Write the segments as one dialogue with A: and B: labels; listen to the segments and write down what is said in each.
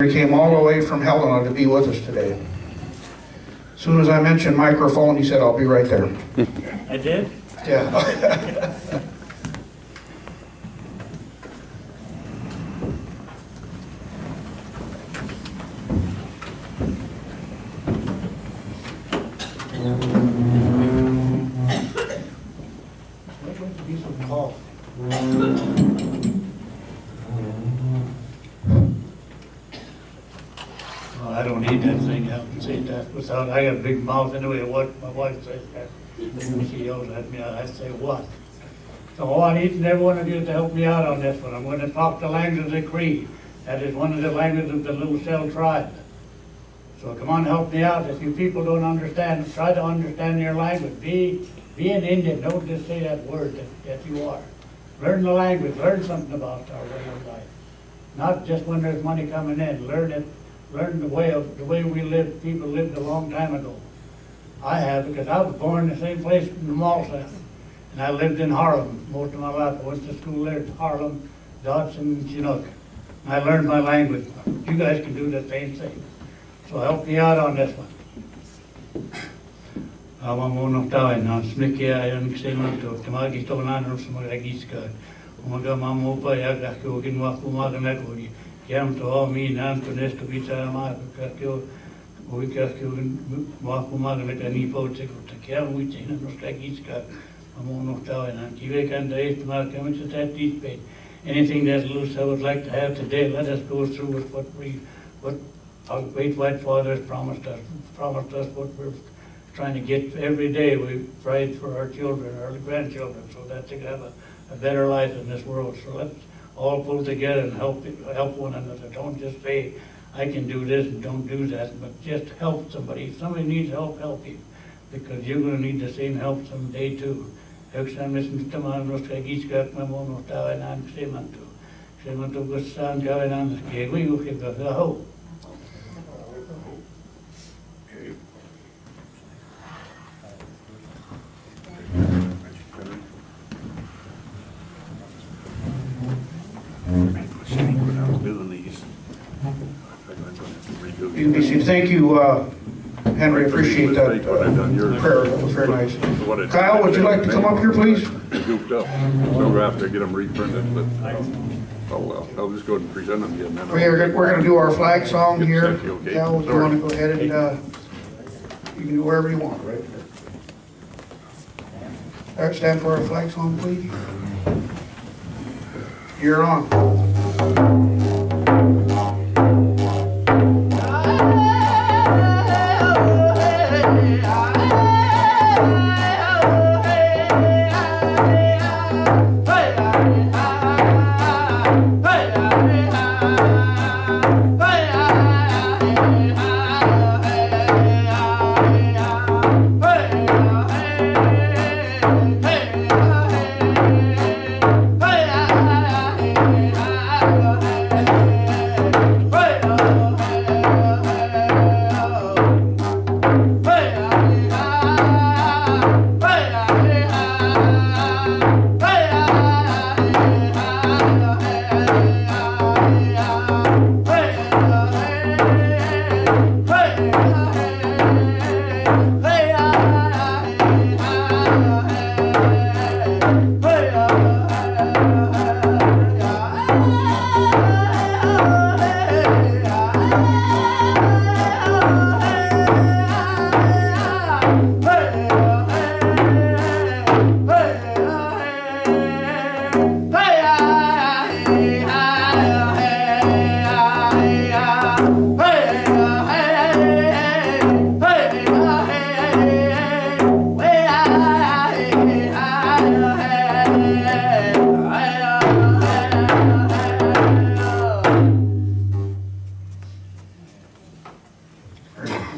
A: He came all the way from Helena to be with us today. As soon as I mentioned microphone, he said, "I'll be right there."
B: I did?
A: Yeah.
B: Well, I don't need that thing. I can say that without, I got a big mouth anyway. What my wife says that. When she yells at me, I say, "What?" So I want each and every one of you to help me out on this one. I'm going to talk the language of Cree. That is one of the languages of the Little Cell tribe. So come on, help me out. If you people don't understand, try to understand your language. Be an Indian. Don't just say that word that you are. Learn the language. Learn something about our way of life. Not just when there's money coming in. Learn it. Learn the way we lived. People lived a long time ago. I have, because I was born in the same place in the Malseth. And I lived in Harlem most of my life. I went to school there in Harlem, Dodson, and Chinook. And I learned my language. You guys can do the same thing. So help me out on this one. Amamono tawin na smiki ayon ksemanto tamagi to nanro sumagagiska. Umaga mamopa yaga ko ginwa kumaga na ko kiam to mi nan to nesto bicha ma ka anything that loose I would like to have today, let us go through with what our great white fathers promised us what we're trying to get every day. We pray for our children, our grandchildren, so that they can have a better life in this world. So let's all pull together and help one another. Don't just say, "I can do this," and don't do that, but just help somebody. If somebody needs help, help him, because you're going to need the same help someday too.
A: Thank you, Henry. Appreciate that prayer. That was very nice. Kyle, would you like to come up here, please?
C: Goofed up. So we'll have to get them reprinted, but oh well. I'll just go ahead and present them again. Then
A: We're going to do our flag song here. Kyle, if you want to go ahead and you can do wherever you want, right? All right, stand for our flag song, please. You're on.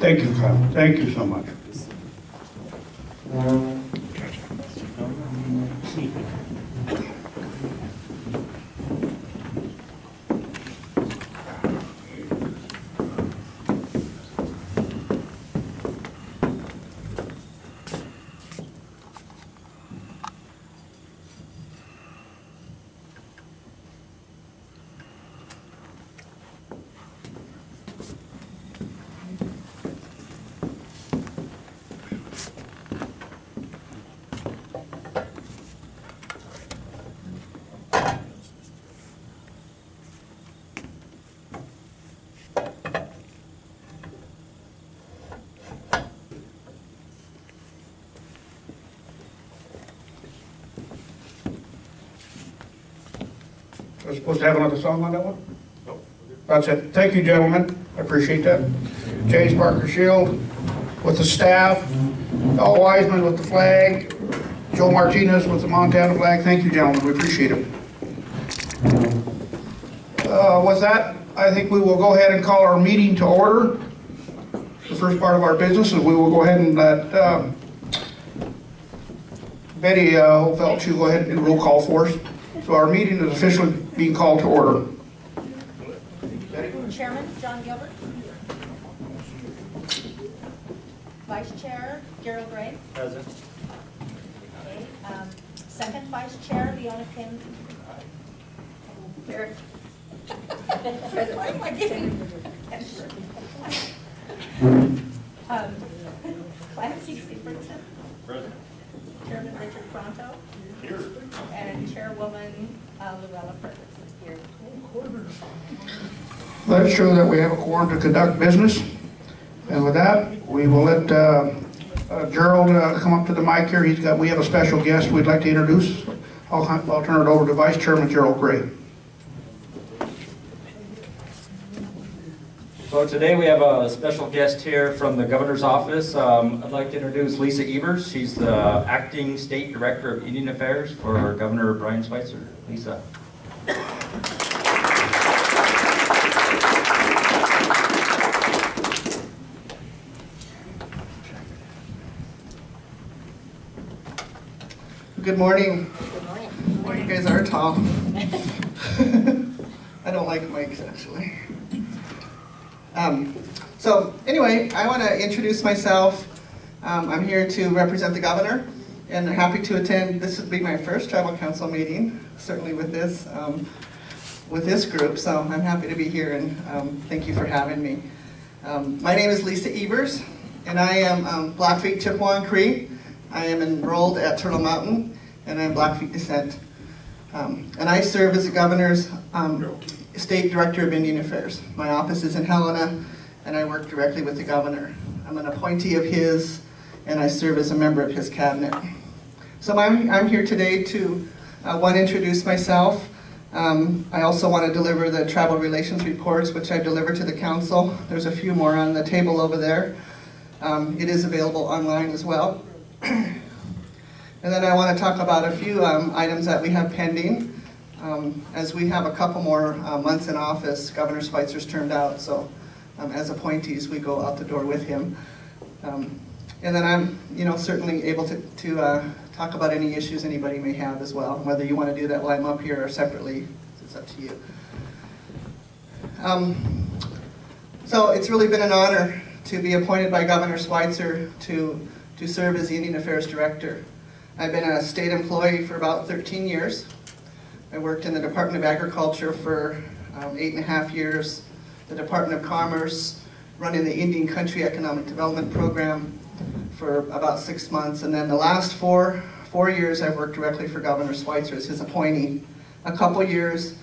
A: Thank you, Kyle. Thank you so much. We're supposed to have another song on that one? That's it. Thank you, gentlemen. I appreciate that. James Parker Shield with the staff, Al Wiseman with the flag, Joe Martinez with the Montana flag. Thank you, gentlemen. We appreciate it. With that, I think we will go ahead and call our meeting to order. The first part of our business is we will go ahead and let Betty Holfeld, you go ahead and do a roll call for us. So our meeting is officially being called to order.
D: Chairman John Gilbert. Vice Chair Gerald Gray.
E: Present.
D: Okay. Second Vice Chair Leona Kim. Here. Present. Why am I giving? Clancy Severson.
E: Present.
D: Chairman Richard Pronto.
E: Here.
D: And Chairwoman Luella Ferguson here.
A: Let's show that we have a quorum to conduct business. And with that, we will let Gerald come up to the mic here. We have a special guest we'd like to introduce. I'll turn it over to Vice Chairman Gerald Gray.
E: So today we have a special guest here from the Governor's Office. I'd like to introduce Lisa Evers. She's the Acting State Director of Indian Affairs for Governor Brian Schweitzer. Lisa.
F: Good morning.
D: Good morning.
F: Well, you guys are tall. I don't like mics, actually. So anyway, I want to introduce myself. I'm here to represent the governor, and happy to attend. This would be my first tribal council meeting, certainly with this group. So I'm happy to be here, and thank you for having me. My name is Lisa Evers, and I am Blackfeet Chippewa Cree. I am enrolled at Turtle Mountain, and I'm Blackfeet descent. And I serve as the governor's State Director of Indian Affairs. My office is in Helena, and I work directly with the governor. I'm an appointee of his, and I serve as a member of his cabinet. So I'm here today to, one, introduce myself. I also want to deliver the travel relations reports, which I deliver to the council. There's a few more on the table over there. It is available online as well. And then I want to talk about a few items that we have pending. As we have a couple more months in office, Governor Schweitzer's termed out, so as appointees we go out the door with him. And then I'm certainly able to talk about any issues anybody may have as well, whether you want to do that while I'm up here or separately, it's up to you. So it's really been an honor to be appointed by Governor Schweitzer to serve as the Indian Affairs Director. I've been a state employee for about 13 years. I worked in the Department of Agriculture for 8.5 years, the Department of Commerce, running the Indian Country Economic Development Program for about 6 months, and then the last four years I've worked directly for Governor Schweitzer as his appointee. A couple years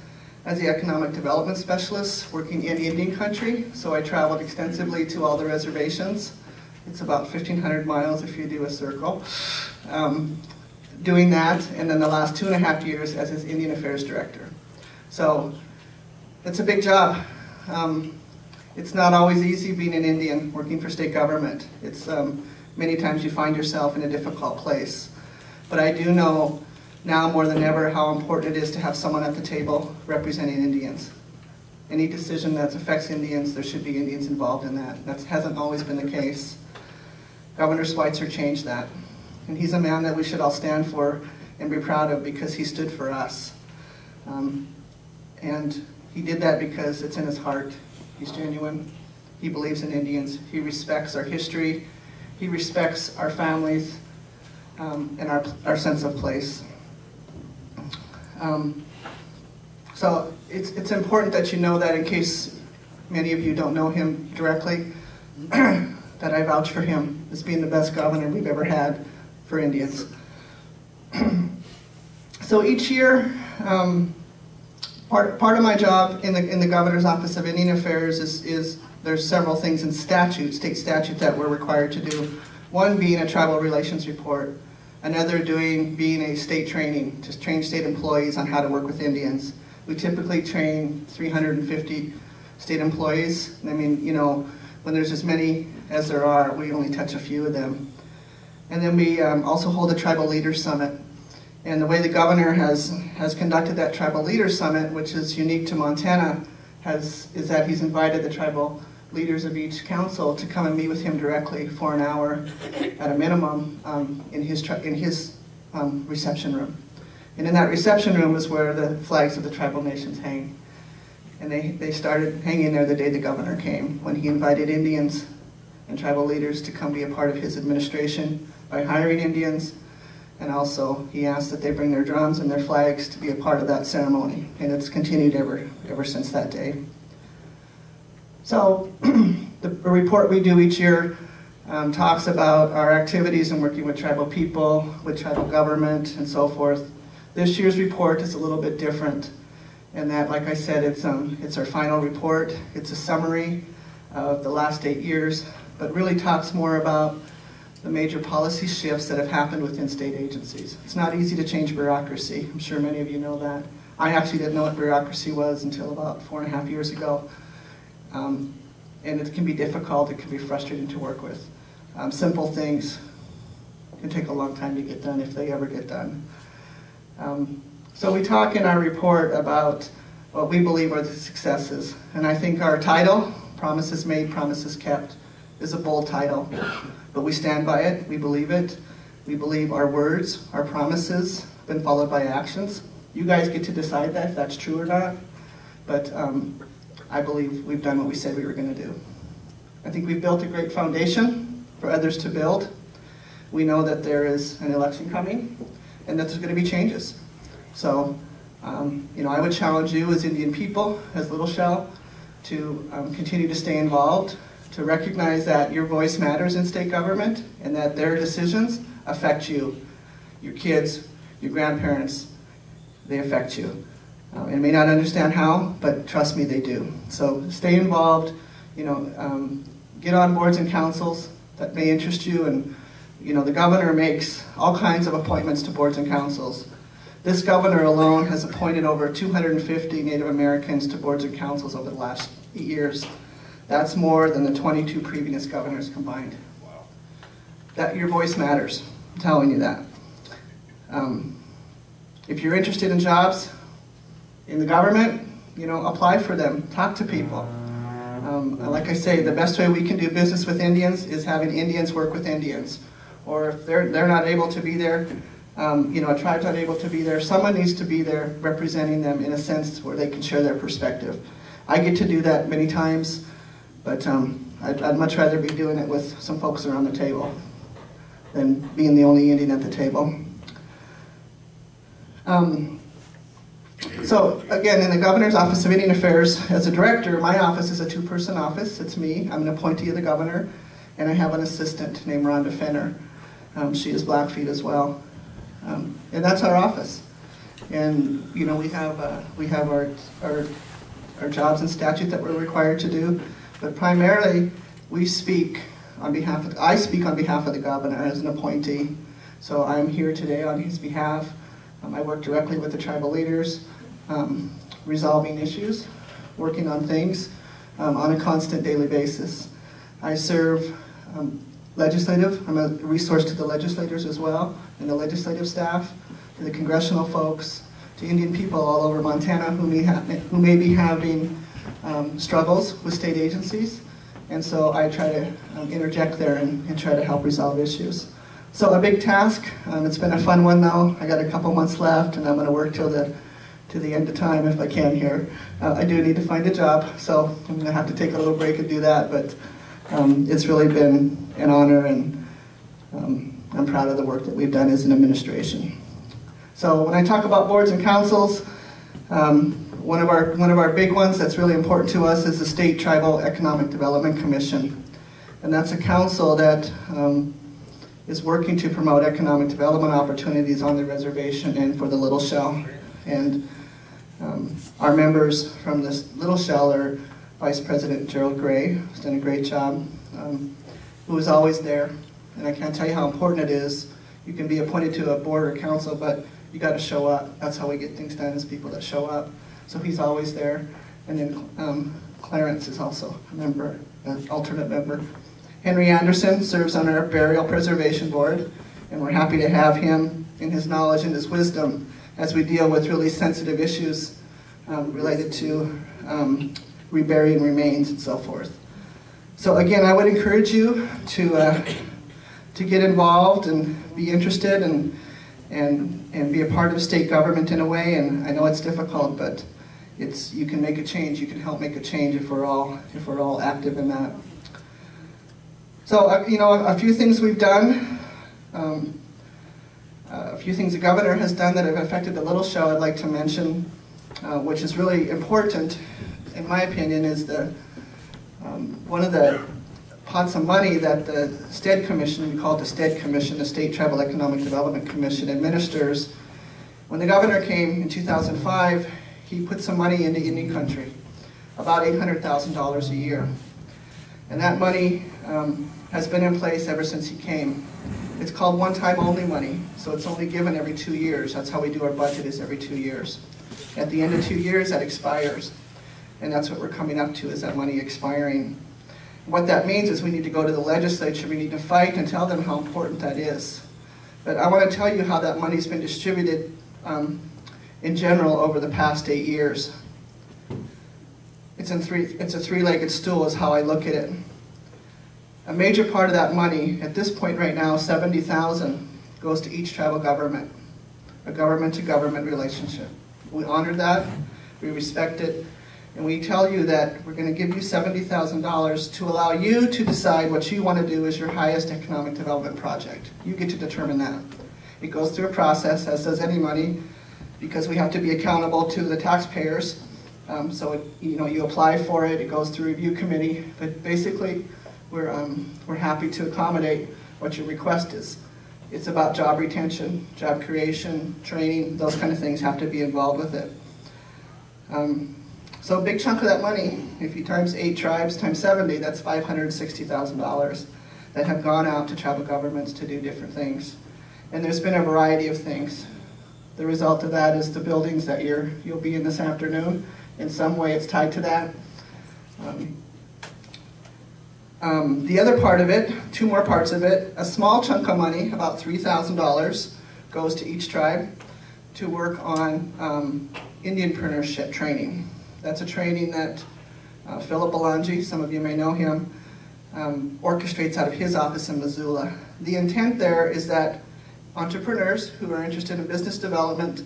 F: as the Economic Development Specialist working in Indian Country, so I traveled extensively to all the reservations. It's about 1,500 miles if you do a circle. Doing that, and then the last 2.5 years as his Indian Affairs Director. So it's a big job. It's not always easy being an Indian working for state government. It's many times you find yourself in a difficult place. But I do know now more than ever how important it is to have someone at the table representing Indians. Any decision that affects Indians, there should be Indians involved in that. That hasn't always been the case. Governor Schweitzer changed that. And he's a man that we should all stand for and be proud of because he stood for us. And he did that because it's in his heart. He's genuine. He believes in Indians. He respects our history. He respects our families and our sense of place. So it's important that you know that in case many of you don't know him directly, that I vouch for him as being the best governor we've ever had for Indians. So each year, part of my job in the Governor's Office of Indian Affairs is there's several things in statute, state statute, that we're required to do. One being a tribal relations report, another being a state training, to train state employees on how to work with Indians. We typically train 350 state employees. I mean, you know, when there's as many as there are, we only touch a few of them. And then we also hold a Tribal Leaders Summit. And the way the governor has conducted that Tribal Leaders Summit, which is unique to Montana, is that he's invited the tribal leaders of each council to come and meet with him directly for an hour at a minimum in his reception room. And in that reception room is where the flags of the tribal nations hang. And they started hanging there the day the governor came, when he invited Indians and tribal leaders to come be a part of his administration by hiring Indians. And also he asked that they bring their drums and their flags to be a part of that ceremony. And it's continued ever since that day. So the report we do each year talks about our activities in working with tribal people, with tribal government, and so forth. This year's report is a little bit different in that, like I said, it's our final report. It's a summary of the last 8 years, but really talks more about the major policy shifts that have happened within state agencies. It's not easy to change bureaucracy. I'm sure many of you know that. I actually didn't know what bureaucracy was until about 4.5 years ago. And it can be difficult, it can be frustrating to work with. Simple things can take a long time to get done if they ever get done. So we talk in our report about what we believe are the successes. And I think our title, Promises Made, Promises Kept, is a bold title. But we stand by it, we believe it. We believe our words, our promises, have been followed by actions. You guys get to decide that, if that's true or not. But I believe we've done what we said we were going to do. I think we've built a great foundation for others to build. We know that there is an election coming and that there's going to be changes. So, you know, I would challenge you as Indian people, as Little Shell, to continue to stay involved, to recognize that your voice matters in state government and that their decisions affect you, your kids, your grandparents. They affect you. And may not understand how, but trust me, they do. So stay involved, you know, get on boards and councils that may interest you. And, you know, the governor makes all kinds of appointments to boards and councils. This governor alone has appointed over 250 Native Americans to boards and councils over the last 8 years. That's more than the 22 previous governors combined. Wow. That your voice matters, I'm telling you that. If you're interested in jobs in the government, you know, apply for them, talk to people. Like I say, the best way we can do business with Indians is having Indians work with Indians. Or if they're not able to be there, you know, a tribe's not able to be there, someone needs to be there representing them in a sense where they can share their perspective. I get to do that many times, but I'd much rather be doing it with some folks around the table than being the only Indian at the table. So again, in the Governor's Office of Indian Affairs, as a director, my office is a two-person office. It's me, I'm an appointee of the governor, and I have an assistant named Rhonda Fenner. She is Blackfeet as well. And that's our office. And you know, we have our jobs and statute that we're required to do, but primarily we speak on behalf of, I speak on behalf of the governor as an appointee. So I'm here today on his behalf. I work directly with the tribal leaders, resolving issues, working on things on a constant daily basis. I serve legislative, I'm a resource to the legislators as well, and the legislative staff, to the congressional folks, to Indian people all over Montana who may be having struggles with state agencies. And so I try to interject there and try to help resolve issues. So a big task. It's been a fun one though. I got a couple months left, and I'm going to work till the end of time if I can here. I do need to find a job, so I'm going to have to take a little break and do that. But it's really been an honor, and I'm proud of the work that we've done as an administration. So when I talk about boards and councils, one of our big ones that's really important to us is the State Tribal Economic Development Commission, and that's a council that is working to promote economic development opportunities on the reservation and for the Little Shell. And our members from this Little Shell are Vice President Gerald Gray, who's done a great job, who is always there. And I can't tell you how important it is. You can be appointed to a board or council, but you got to show up. That's how we get things done, is people that show up. so he's always there. And then Clarence is also a member, an alternate member. Henry Anderson serves on our Burial Preservation Board, and we're happy to have him in his knowledge and his wisdom as we deal with really sensitive issues related to reburying remains and so forth. So again, I would encourage you to get involved and be interested and be a part of state government in a way. And I know it's difficult, but you can make a change. You can help make a change if we're all active in that. So you know, a few things we've done, a few things the governor has done that have affected the Little Show I'd like to mention, which is really important, in my opinion, is one of the pots of money that the STED Commission, we call it the STED Commission, the State Tribal Economic Development Commission, administers. When the governor came in 2005, he put some money into Indian country, about $800,000 a year. And that money has been in place ever since he came. It's called one-time only money, so it's only given every 2 years. That's how we do our budget, is every 2 years. At the end of 2 years, that expires. And that's what we're coming up to, is that money expiring. What that means is we need to go to the legislature, we need to fight and tell them how important that is. But I want to tell you how that money's been distributed in general over the past 8 years. It's a three-legged stool is how I look at it. A major part of that money, at this point right now, $70,000, goes to each tribal government, a government-to-government relationship. We honor that, we respect it, and we tell you that we're going to give you $70,000 to allow you to decide what you want to do as your highest economic development project. You get to determine that. It goes through a process, as does any money, because we have to be accountable to the taxpayers. So you apply for it, it goes through a review committee, but basically we're happy to accommodate what your request is. It's about job retention, job creation, training, those kind of things have to be involved with it. So a big chunk of that money, if you times 8 tribes times 70, that's $560,000 that have gone out to tribal governments to do different things. And there's been a variety of things. The result of that is the buildings that you'll be in this afternoon. In some way it's tied to that. The other part of it, 2 more parts of it, a small chunk of money, about $3,000, goes to each tribe to work on Indianpreneurship training. That's a training that Philip Belangi, some of you may know him, orchestrates out of his office in Missoula. The intent there is that entrepreneurs who are interested in business development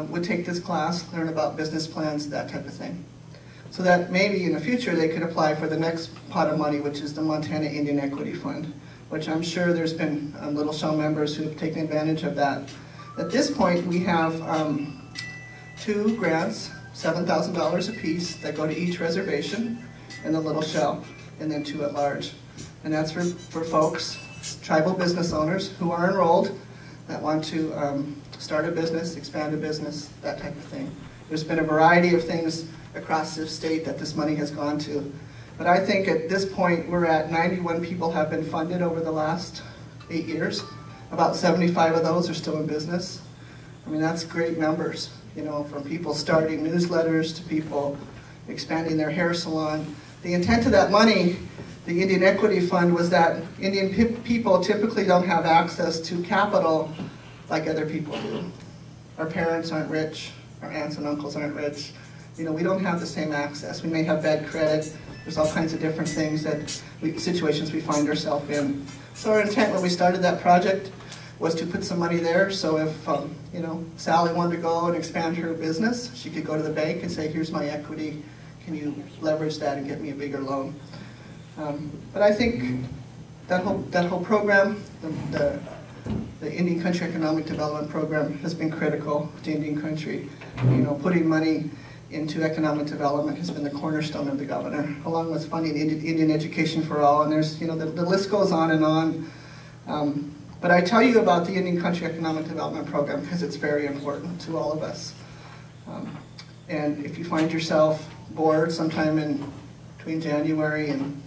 F: would take this class, learn about business plans, that type of thing. So that maybe in the future they could apply for the next pot of money, which is the Montana Indian Equity Fund, which I'm sure there's been Little Show members who have taken advantage of that. At this point, we have 2 grants, $7,000 apiece, that go to each reservation in the Little Show, and then 2 at large. And that's for folks, tribal business owners who are enrolled, that want to start a business, expand a business, that type of thing. There's been a variety of things across the state that this money has gone to. But I think at this point we're at 91 people have been funded over the last 8 years. About 75 of those are still in business. I mean, that's great numbers, you know, from people starting newsletters to people expanding their hair salon. The intent of that money, the Indian Equity Fund, was that Indian people typically don't have access to capital like other people do. Our parents aren't rich, our aunts and uncles aren't rich. You know, we don't have the same access. We may have bad credit. There's all kinds of different things situations we find ourselves in. So our intent when we started that project was to put some money there, so if you know, Sally wanted to go and expand her business, she could go to the bank and say, here's my equity, can you leverage that and get me a bigger loan? But I think that whole program, the Indian Country Economic Development Program, has been critical to Indian country. You know, putting money into economic development has been the cornerstone of the governor, along with funding Indian education for all, and there's, you know, the list goes on and on. But I tell you about the Indian Country Economic Development Program because it's very important to all of us. And if you find yourself bored sometime between January and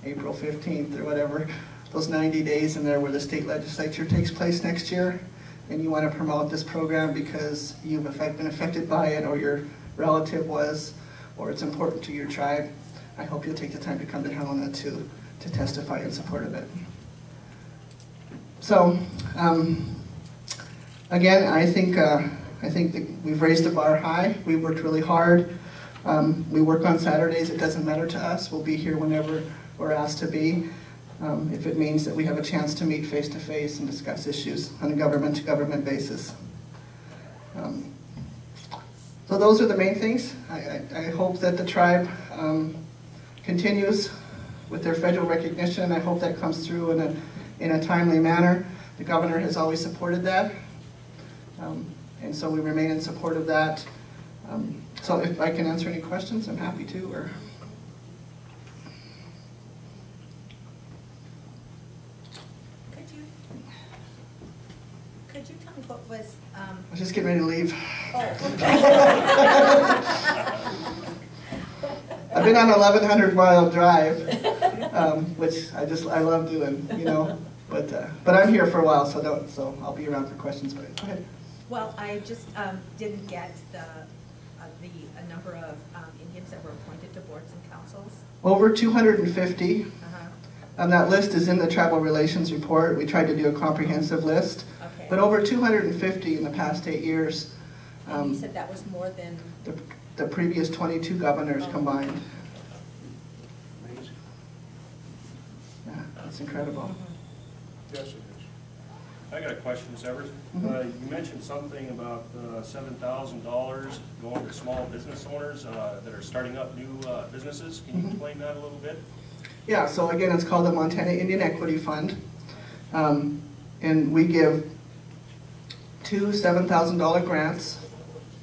F: April 15th or whatever, those 90 days in there where the state legislature takes place next year, and you want to promote this program because you've been affected by it, or you're relative was, or it's important to your tribe, I hope you'll take the time to come to Helena to testify in support of it. So, again, I think that we've raised the bar high. We worked really hard. We work on Saturdays. It doesn't matter to us. We'll be here whenever we're asked to be. If it means that we have a chance to meet face to face and discuss issues on a government to government basis. So those are the main things. I hope that the tribe continues with their federal recognition. I hope that comes through in a timely manner. The governor has always supported that. And so we remain in support of that. So if I can answer any questions, I'm happy to. Or
D: Could you tell me what was?
F: I was just getting ready to leave. I've been on 1,100 mile drive, which I love doing, you know. But I'm here for a while, so I'll be around for questions. But go ahead.
D: Well, I just didn't get the number of Indians that were appointed to boards and councils.
F: Over 250. That list is in the Tribal Relations Report. We tried to do a comprehensive list.
D: Okay.
F: But over 250 in the past 8 years.
D: You said that was more than
F: the previous 22 governors combined.
A: Amazing.
F: Yeah, that's incredible.
A: Yes, it is.
G: I got a question, Severs. You mentioned something about $7,000 going to small business owners that are starting up new businesses. Can you explain that a little bit?
F: Yeah, so again, it's called the Montana Indian Equity Fund. And we give 2 $7,000 grants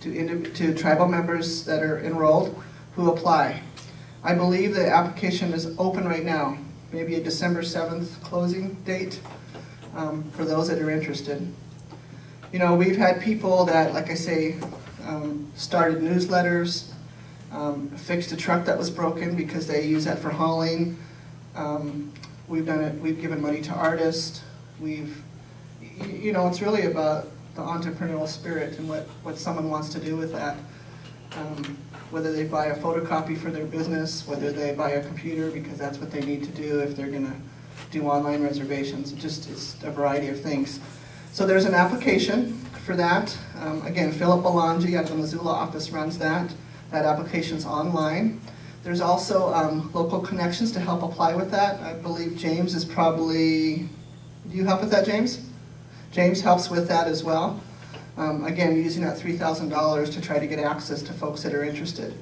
F: to tribal members that are enrolled who apply. I believe the application is open right now, maybe a December 7th closing date for those that are interested. You know, we've had people that, like I say, started newsletters, fixed a truck that was broken because they use that for hauling. We've done it. We've given money to artists. You know, it's really about the entrepreneurial spirit and what someone wants to do with that. Whether they buy a photocopy for their business, whether they buy a computer because that's what they need to do if they're going to do online reservations. It's a variety of things. So there's an application for that. Again, Philip Belangi out of the Missoula office runs that. That application's online. There's also local connections to help apply with that. I believe James is probably, do you help with that, James? James helps with that as well. Again, using that $3,000 to try to get access to folks that are interested.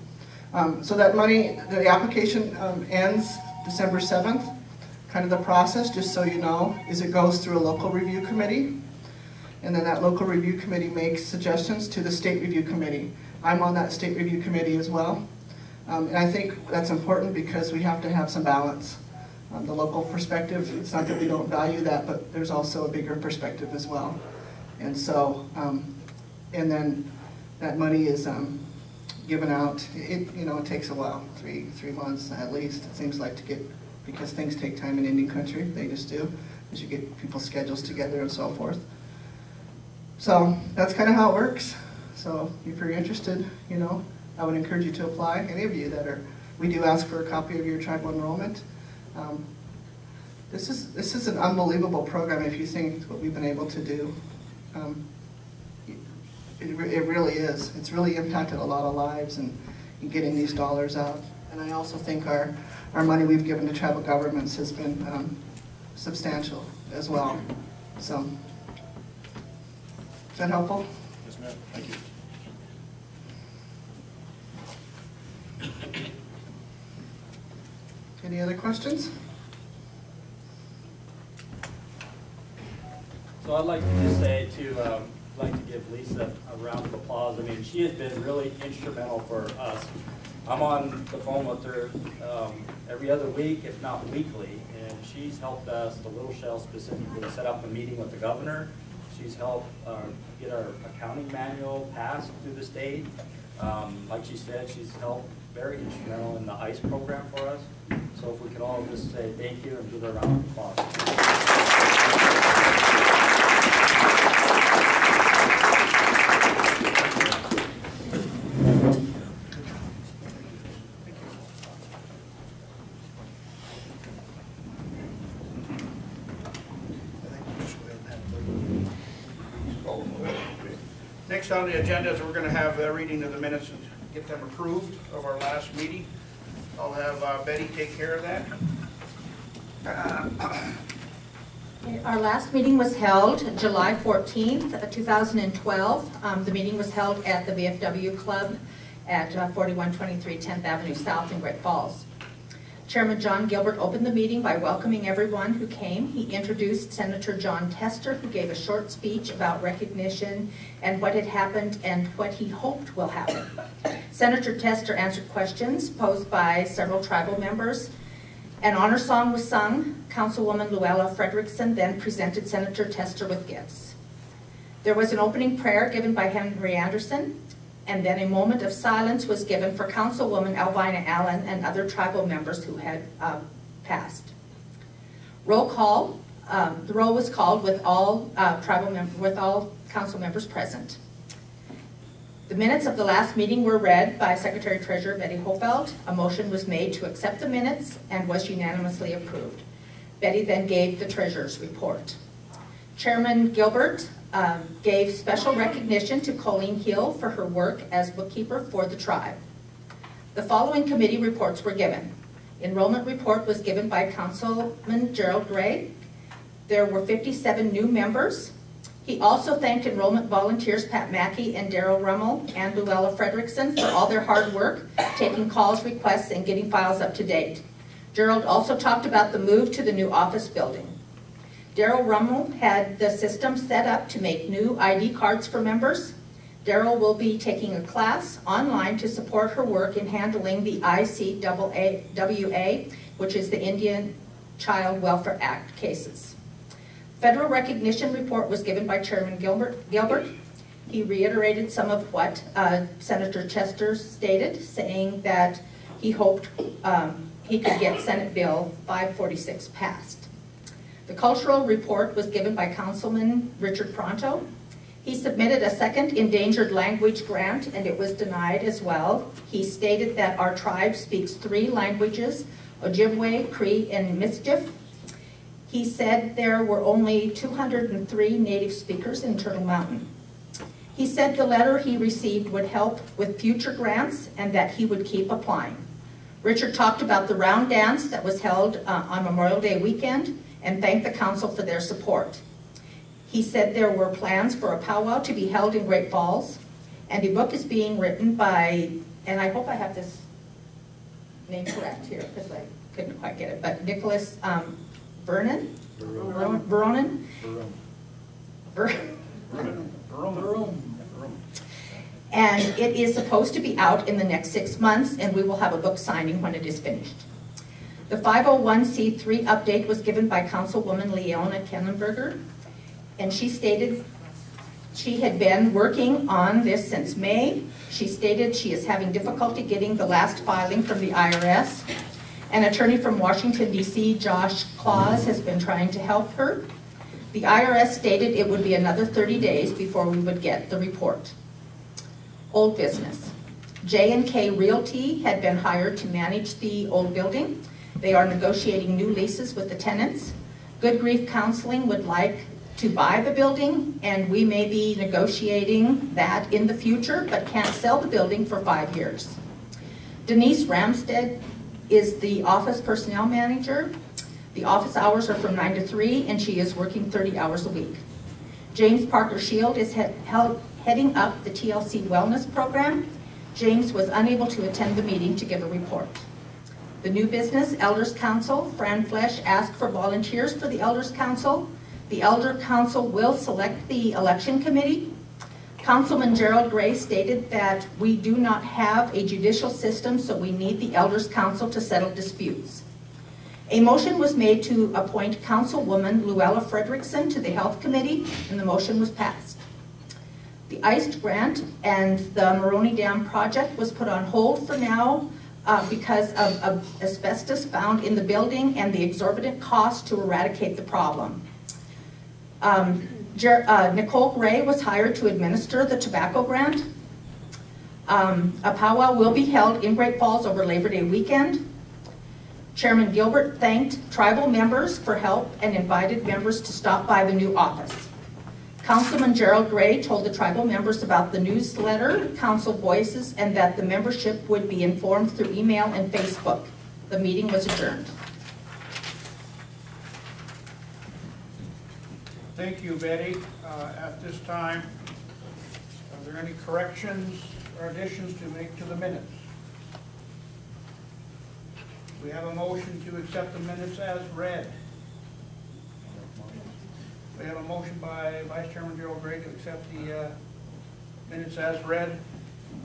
F: So that money, the application ends December 7th. Kind of the process, just so you know, is it goes through a local review committee. And then that local review committee makes suggestions to the state review committee. I'm on that state review committee as well. And I think that's important because we have to have some balance. The local perspective, it's not that we don't value that, but there's also a bigger perspective as well. And so, and then that money is given out. You know, it takes a while, three months at least, it seems like, to get, because things take time in Indian country, they just do, as you get people's schedules together and so forth. So that's kind of how it works. So if you're interested, you know, I would encourage you to apply. Any of you that are, we do ask for a copy of your tribal enrollment. This is an unbelievable program if you think what we've been able to do. It really is. It's really impacted a lot of lives in getting these dollars out. And I also think our money we've given to tribal governments has been substantial as well. So, is that helpful?
G: Yes, ma'am. Thank you.
F: Any other questions?
H: So I'd like to just say I'd like to give Lisa a round of applause. I mean, she has been really instrumental for us. I'm on the phone with her every other week, if not weekly, and she's helped us, the Little Shell specifically, set up a meeting with the governor. She's helped get our accounting manual passed through the state. Like she said, she's helped very instrumental in the ICE program for us. So if we could all just say thank you and give her a round of applause.
A: Next on the agenda is we're going to have a reading of the minutes and get them approved of our last meeting. I'll have Betty take care of that.
D: Our last meeting was held July 14th, 2012. The meeting was held at the VFW Club at 4123 10th Avenue South in Great Falls. Chairman John Gilbert opened the meeting by welcoming everyone who came. He introduced Senator John Tester, who gave a short speech about recognition and what had happened and what he hoped will happen. Senator Tester answered questions posed by several tribal members. An honor song was sung. Councilwoman Luella Frederickson then presented Senator Tester with gifts. There was an opening prayer given by Henry Anderson, and then a moment of silence was given for Councilwoman Alvina Allen and other tribal members who had passed. Roll call. The roll was called with all council members present. The minutes of the last meeting were read by Secretary Treasurer Betty Hofeld. A motion was made to accept the minutes and was unanimously approved. Betty then gave the treasurer's report. Chairman Gilbert gave special recognition to Colleen Hill for her work as bookkeeper for the tribe. The following committee reports were given. Enrollment report was given by Councilman Gerald Gray. There were 57 new members. He also thanked enrollment volunteers Pat Mackey and Daryl Rummel and Luella Frederickson for all their hard work, taking calls, requests, and getting files up to date. Gerald also talked about the move to the new office building. Daryl Rummel had the system set up to make new ID cards for members. Daryl will be taking a class online to support her work in handling the ICWA, which is the Indian Child Welfare Act cases. Federal recognition report was given by Chairman Gilbert. He reiterated some of what Senator Chester stated, saying that he hoped he could get Senate Bill 546 passed. The cultural report was given by Councilman Richard Pronto. He submitted a second endangered language grant and it was denied as well. He stated that our tribe speaks 3 languages, Ojibwe, Cree, and Michif. He said there were only 203 native speakers in Turtle Mountain. He said the letter he received would help with future grants and that he would keep applying. Richard talked about the round dance that was held on Memorial Day weekend and thanked the council for their support. He said there were plans for a powwow to be held in Great Falls, and a book is being written by, and I hope I have this name correct here because I couldn't quite get it, but Nicholas Vernon? And it is supposed to be out in the next 6 months, and we will have a book signing when it is finished. The 501c3 update was given by Councilwoman Leona Kennenberger, and she stated she had been working on this since May. She stated she is having difficulty getting the last filing from the IRS. An attorney from Washington, D.C., Josh Claus, has been trying to help her. The IRS stated it would be another 30 days before we would get the report. Old business. J&K Realty had been hired to manage the old building. They are negotiating new leases with the tenants. Good Grief Counseling would like to buy the building, and we may be negotiating that in the future, but can't sell the building for 5 years. Denise Ramstead is the office personnel manager. The office hours are from 9 to 3, and she is working 30 hours a week. James Parker Shield is heading up the TLC Wellness Program. James was unable to attend the meeting to give a report. The new business, Elders Council, Fran Flesh asked for volunteers for the Elders Council. The Elder Council will select the election committee. Councilman Gerald Gray stated that we do not have a judicial system, so we need the Elders Council to settle disputes. A motion was made to appoint Councilwoman Luella Frederickson to the Health Committee, and the motion was passed. The ICE grant and the Moroni Dam project was put on hold for now because of asbestos found in the building and the exorbitant cost to eradicate the problem. Nicole Gray was hired to administer the tobacco grant. A powwow will be held in Great Falls over Labor Day weekend. Chairman Gilbert thanked tribal members for help and invited members to stop by the new office. Councilman Gerald Gray told the tribal members about the newsletter, Council Voices, and that the membership would be informed through email and Facebook. The meeting was adjourned.
A: Thank you, Betty. At this time, are there any corrections or additions to make to the minutes? We have a motion to accept the minutes as read. We have a motion by Vice Chairman Gerald Gray to accept the minutes as read.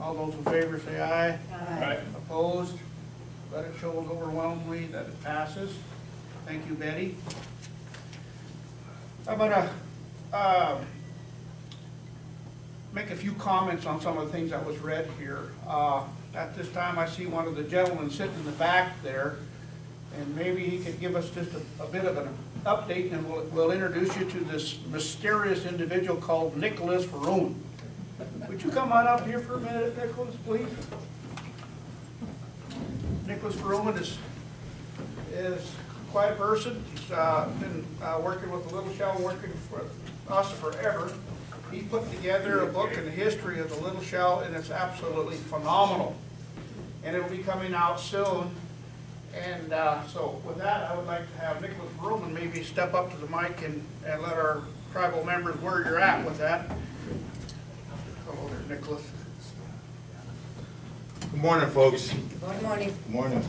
A: All those in favor say aye.
G: Aye.
A: Opposed? Let it show overwhelmingly that it passes. Thank you, Betty. I'm gonna make a few comments on some of the things that was read here. At this time, I see one of the gentlemen sitting in the back there, and maybe he could give us just a bit of an update, and we'll introduce you to this mysterious individual called Nicholas Varun. Would you come on up here for a minute, Nicholas, please? Nicholas Varun is a quiet person. He's been working with the Little Shell, working for us forever. He put together a book in the history of the Little Shell, and it's absolutely phenomenal. And it'll be coming out soon. And so with that, I would like to have Nicholas Varun maybe step up to the mic and let our tribal members where you're at with that. Hello there, Nicholas.
I: Good morning, folks.
D: Good morning.
I: Good morning.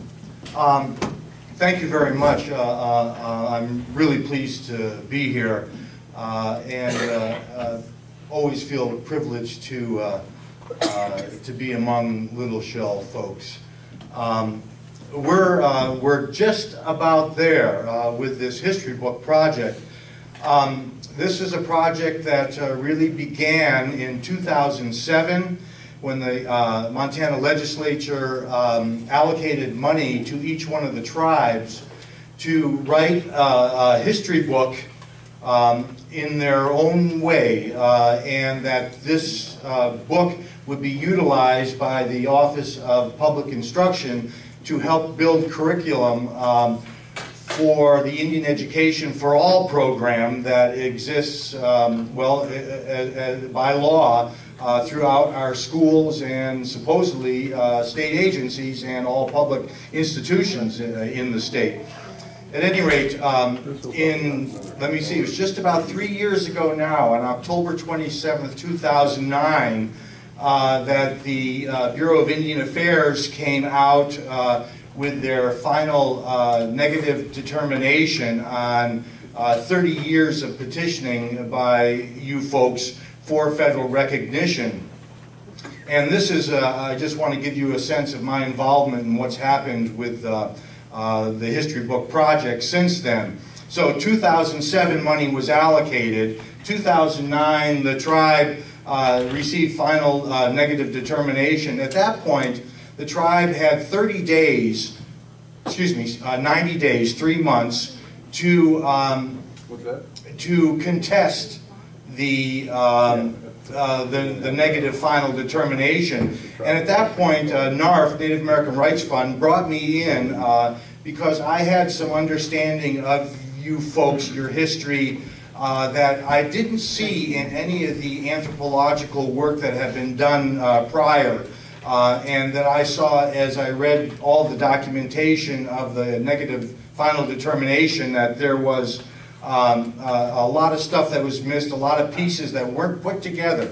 I: Thank you very much. I'm really pleased to be here, and always feel privileged to be among Little Shell folks. We're just about there with this history book project. This is a project that really began in 2007 when the Montana legislature allocated money to each one of the tribes to write a history book in their own way, and that this book would be utilized by the Office of Public Instruction to help build curriculum for the Indian Education for All program that exists, by law throughout our schools and supposedly state agencies and all public institutions in the state. At any rate, let me see, it was just about 3 years ago now, on October 27th, 2009, that the Bureau of Indian Affairs came out with their final negative determination on 30 years of petitioning by you folks for federal recognition. And this is, I just want to give you a sense of my involvement in what's happened with the history book project since then. So 2007 money was allocated. 2009 the tribe received final negative determination. At that point, the tribe had 30 days, 90 days, 3 months to contest the negative final determination. And at that point, NARF, Native American Rights Fund, brought me in because I had some understanding of you folks, your history, that I didn't see in any of the anthropological work that had been done prior. And that I saw as I read all the documentation of the negative final determination that there was a lot of stuff that was missed, a lot of pieces that weren't put together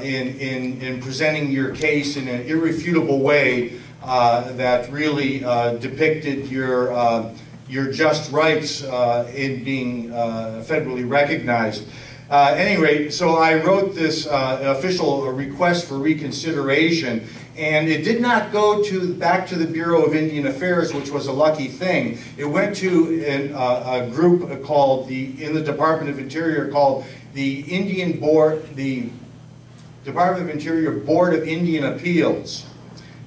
I: in presenting your case in an irrefutable way that really depicted your just rights in being federally recognized. At any rate, so I wrote this official request for reconsideration, and it did not go back to the Bureau of Indian Affairs, which was a lucky thing. It went to a group called in the Department of Interior called the Department of Interior Board of Indian Appeals,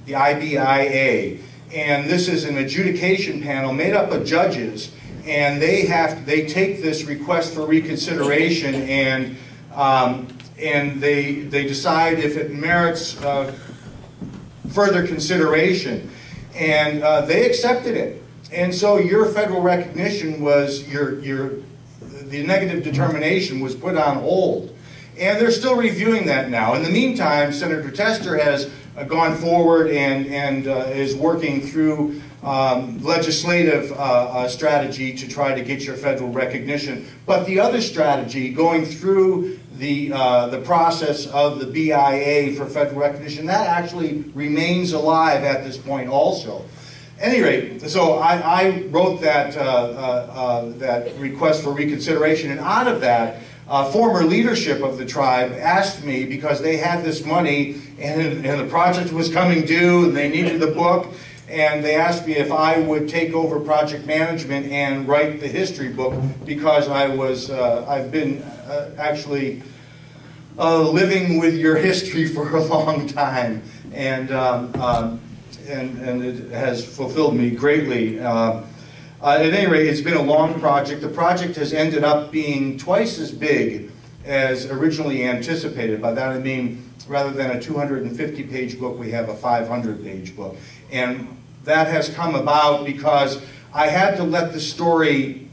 I: the IBIA, and this is an adjudication panel made up of judges. And they take this request for reconsideration and they decide if it merits further consideration, and they accepted it. And so your federal recognition was the negative determination was put on hold. And they're still reviewing that now. In the meantime, Senator Tester has gone forward and is working through legislative strategy to try to get your federal recognition. But the other strategy, going through the process of the BIA for federal recognition, that actually remains alive at this point also. At any rate, so I wrote that, that request for reconsideration, and out of that, former leadership of the tribe asked me, because they had this money and the project was coming due and they needed the book, and they asked me if I would take over project management and write the history book, because I've been actually living with your history for a long time, and it has fulfilled me greatly. At any rate, it's been a long project. The project has ended up being twice as big as originally anticipated. By that I mean, rather than a 250-page book, we have a 500-page book. And that has come about because I had to let the story,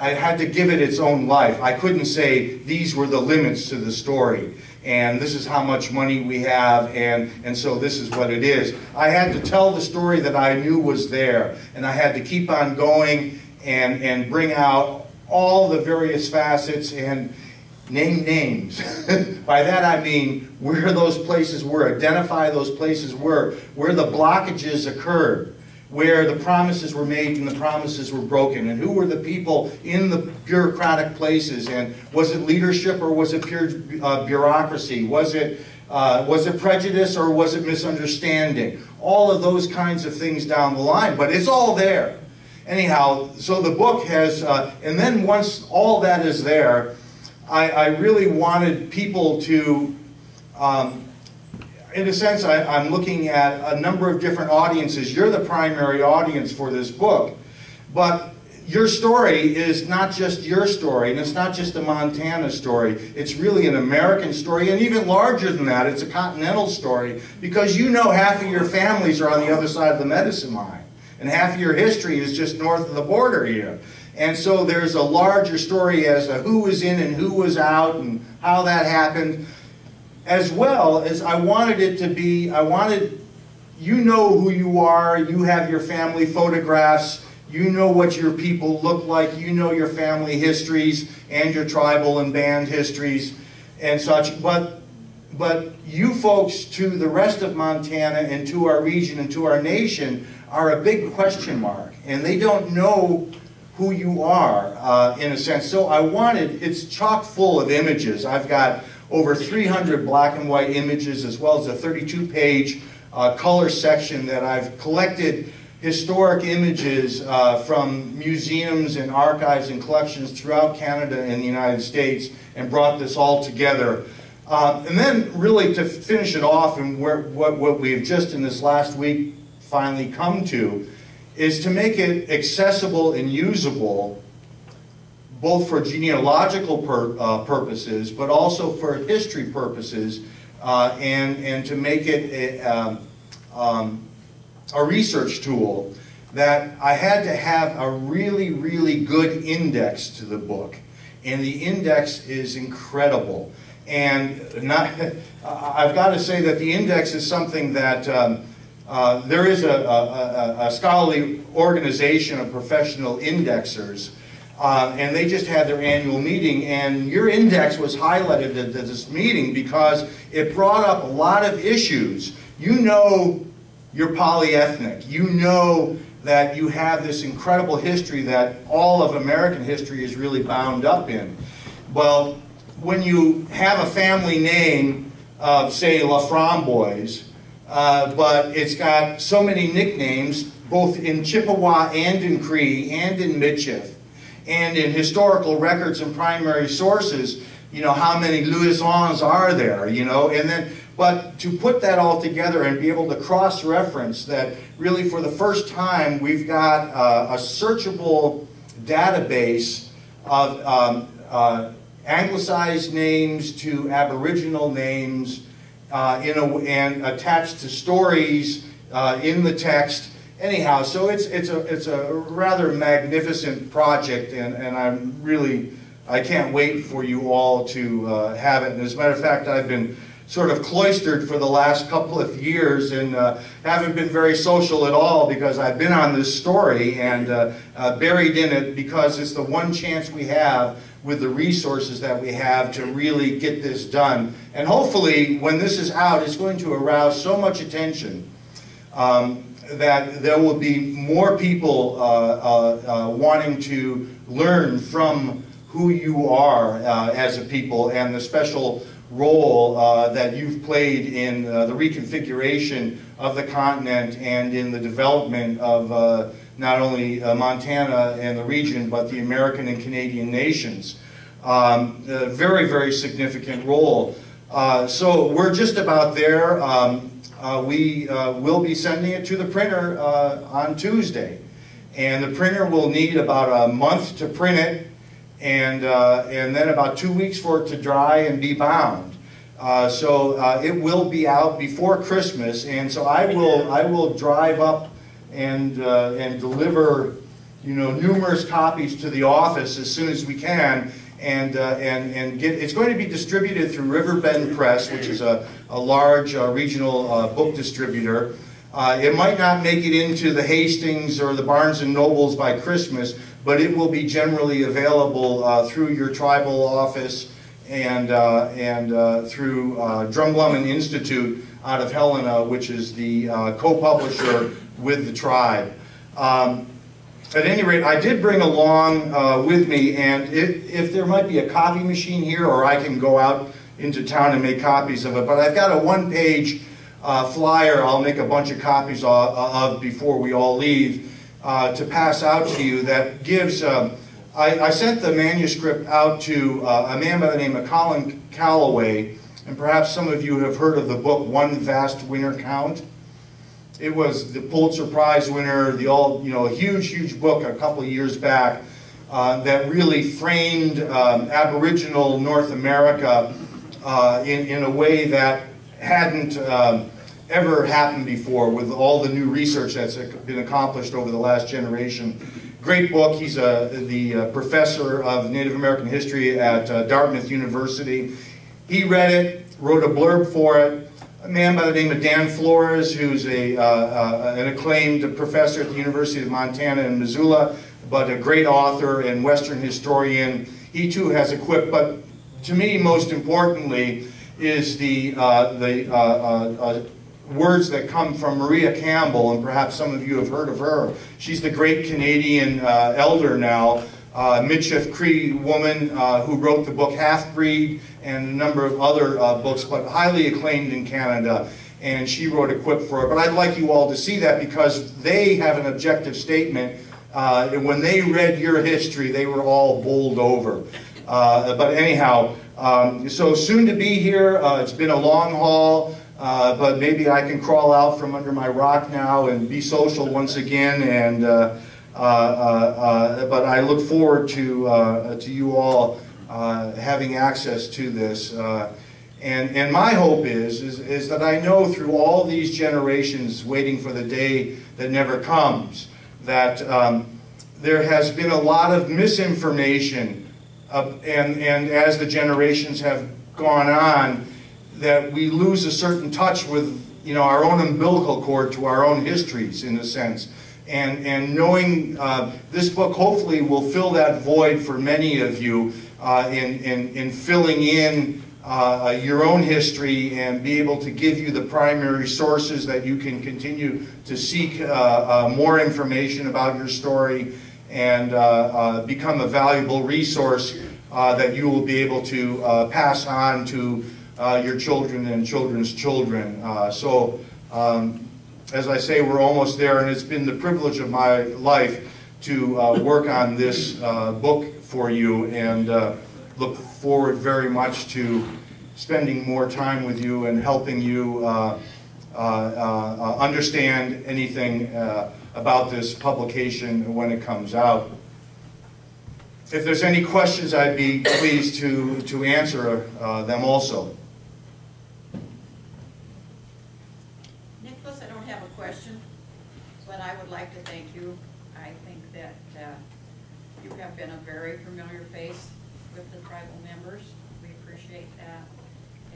I: I had to give it its own life. I couldn't say these were the limits to the story, and this is how much money we have, and so this is what it is. I had to tell the story that I knew was there, and I had to keep on going and bring out all the various facets and name names. By that I mean where those places were, identify those places were, where the blockages occurred, where the promises were made and the promises were broken, and who were the people in the bureaucratic places, and was it leadership or was it pure bureaucracy? Was it prejudice or was it misunderstanding? All of those kinds of things down the line, but it's all there. Anyhow, so the book has, and then once all that is there, I really wanted people to, in a sense, I'm looking at a number of different audiences. You're the primary audience for this book, but your story is not just your story, and it's not just a Montana story. It's really an American story, and even larger than that, it's a continental story, because you know half of your families are on the other side of the medicine line, and half of your history is just north of the border here. And so there's a larger story as to who was in and who was out and how that happened, as well as I wanted it to be, you know who you are, you have your family photographs, you know what your people look like, you know your family histories and your tribal and band histories and such, but you folks, to the rest of Montana and to our region and to our nation, are a big question mark, and they don't know who you are, in a sense. So I wanted, it's chock full of images. I've got over 300 black and white images, as well as a 32-page color section that I've collected historic images from museums and archives and collections throughout Canada and the United States, and brought this all together. And then really to finish it off, and what we've just in this last week finally come to, is to make it accessible and usable, both for genealogical purposes, but also for history purposes, and to make it a research tool. That I had to have a really, really good index to the book, and the index is incredible. And I've got to say that the index is something that there is a scholarly organization of professional indexers, and they just had their annual meeting, and your index was highlighted at this meeting because it brought up a lot of issues. You know you're polyethnic. You know that you have this incredible history that all of American history is really bound up in. Well, when you have a family name of, say, LaFramboise, but it's got so many nicknames, both in Chippewa and in Cree and in Michif, and in historical records and primary sources, you know, how many Louisons are there, you know, and then, but to put that all together and be able to cross-reference that, really for the first time we've got a searchable database of anglicized names to Aboriginal names and attached to stories in the text, anyhow, so it's a rather magnificent project, and I can't wait for you all to have it. And as a matter of fact, I've been sort of cloistered for the last couple of years and haven't been very social at all because I've been on this story and buried in it because it's the one chance we have with the resources that we have to really get this done. And hopefully, when this is out, it's going to arouse so much attention that there will be more people wanting to learn from who you are as a people and the special role that you've played in the reconfiguration of the continent and in the development of not only Montana and the region, but the American and Canadian nations. A very, very significant role. So we're just about there. We will be sending it to the printer on Tuesday. And the printer will need about a month to print it, and then about 2 weeks for it to dry and be bound. So it will be out before Christmas, and so I will drive up and deliver, numerous copies to the office as soon as we can, and get. It's going to be distributed through Riverbend Press, which is a large regional book distributor. It might not make it into the Hastings or the Barnes and Nobles by Christmas, but it will be generally available through your tribal office and through Drumglummin Institute out of Helena, which is the co-publisher with the tribe. At any rate, I did bring along with me, and if there might be a copy machine here, or I can go out into town and make copies of it, but I've got a one-page flyer I'll make a bunch of copies of before we all leave to pass out to you that gives, I sent the manuscript out to a man by the name of Colin Calloway, and perhaps some of you have heard of the book One Vast Winter Count. It was the Pulitzer Prize winner, a huge book a couple of years back that really framed Aboriginal North America in a way that hadn't ever happened before with all the new research that's been accomplished over the last generation. Great book. He's the professor of Native American history at Dartmouth University. He read it, wrote a blurb for it. A man by the name of Dan Flores, who's an acclaimed professor at the University of Montana in Missoula, but a great author and Western historian. He too has a quip, but to me, most importantly, is the words that come from Maria Campbell, and perhaps some of you have heard of her. She's the great Canadian elder now, Michif Cree woman who wrote the book Half-Breed and a number of other books, but highly acclaimed in Canada. And she wrote a quip for it. But I'd like you all to see that because they have an objective statement. And when they read your history, they were all bowled over. But anyhow, so soon to be here. It's been a long haul. But maybe I can crawl out from under my rock now and be social once again. And but I look forward to you all having access to this. And my hope is that I know through all these generations waiting for the day that never comes, that there has been a lot of misinformation, and as the generations have gone on, that we lose a certain touch with our own umbilical cord to our own histories, in a sense. And knowing this book hopefully will fill that void for many of you in filling in your own history and be able to give you the primary sources that you can continue to seek more information about your story and become a valuable resource that you will be able to pass on to your children and children's children. As I say, we're almost there, and it's been the privilege of my life to work on this book for you, and look forward very much to spending more time with you and helping you understand anything about this publication when it comes out. If there's any questions, I'd be pleased to answer them also.
J: Nicholas, I don't have a question. but I would like to thank you. I think that you have been a very familiar face with the tribal members. We appreciate that.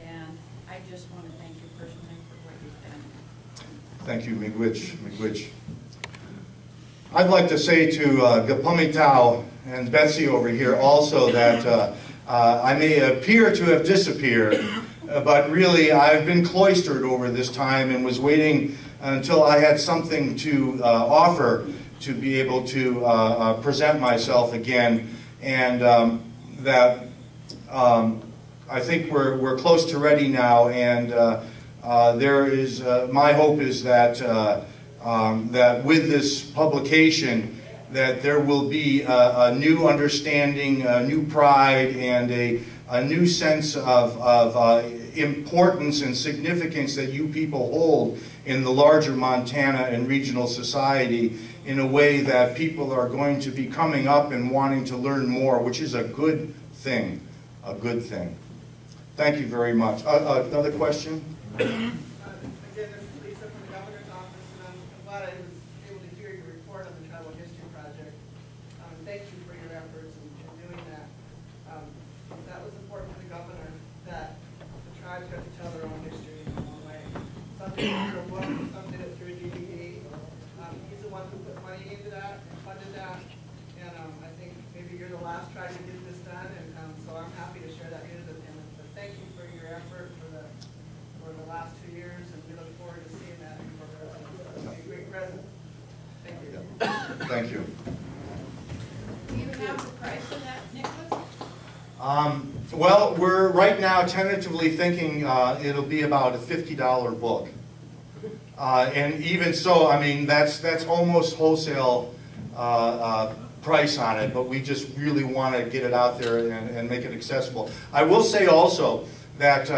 J: And I just want to thank you personally for what you've done.
I: Thank you, Miigwech. I'd like to say to Gapumitau and Betsy over here also that I may appear to have disappeared, but really I've been cloistered over this time and was waiting until I had something to offer to be able to present myself again, and that I think we're close to ready now, and there is my hope is that that with this publication that there will be a new understanding, a new pride, and a new sense of importance and significance that you people hold in the larger Montana and regional society, in a way that people are going to be coming up and wanting to learn more, which is a good thing, a good thing. Thank you very much. Another question?
F: Again, this is Lisa from the Governor's Office, and I'm glad I was able to hear your report on the Tribal History Project. Thank you for your efforts in doing that. That was important to the Governor, that the tribes got to tell their own history in their own way. Some did it through a book, some did it through a DVD. He's the one who put money into that and funded that, and I think maybe you're the last tribe to get this done, and so I'm happy to share that news with him. But thank you for your effort for the last 2 years, and we look forward to seeing that for President. It'll be a great present. Thank you.
I: Thank you.
J: Do you have the price of that, Nicholas?
I: Well, we're right now tentatively thinking it'll be about a $50 book. And even so, I mean, that's almost wholesale price on it, but we just really want to get it out there and make it accessible. I will say also that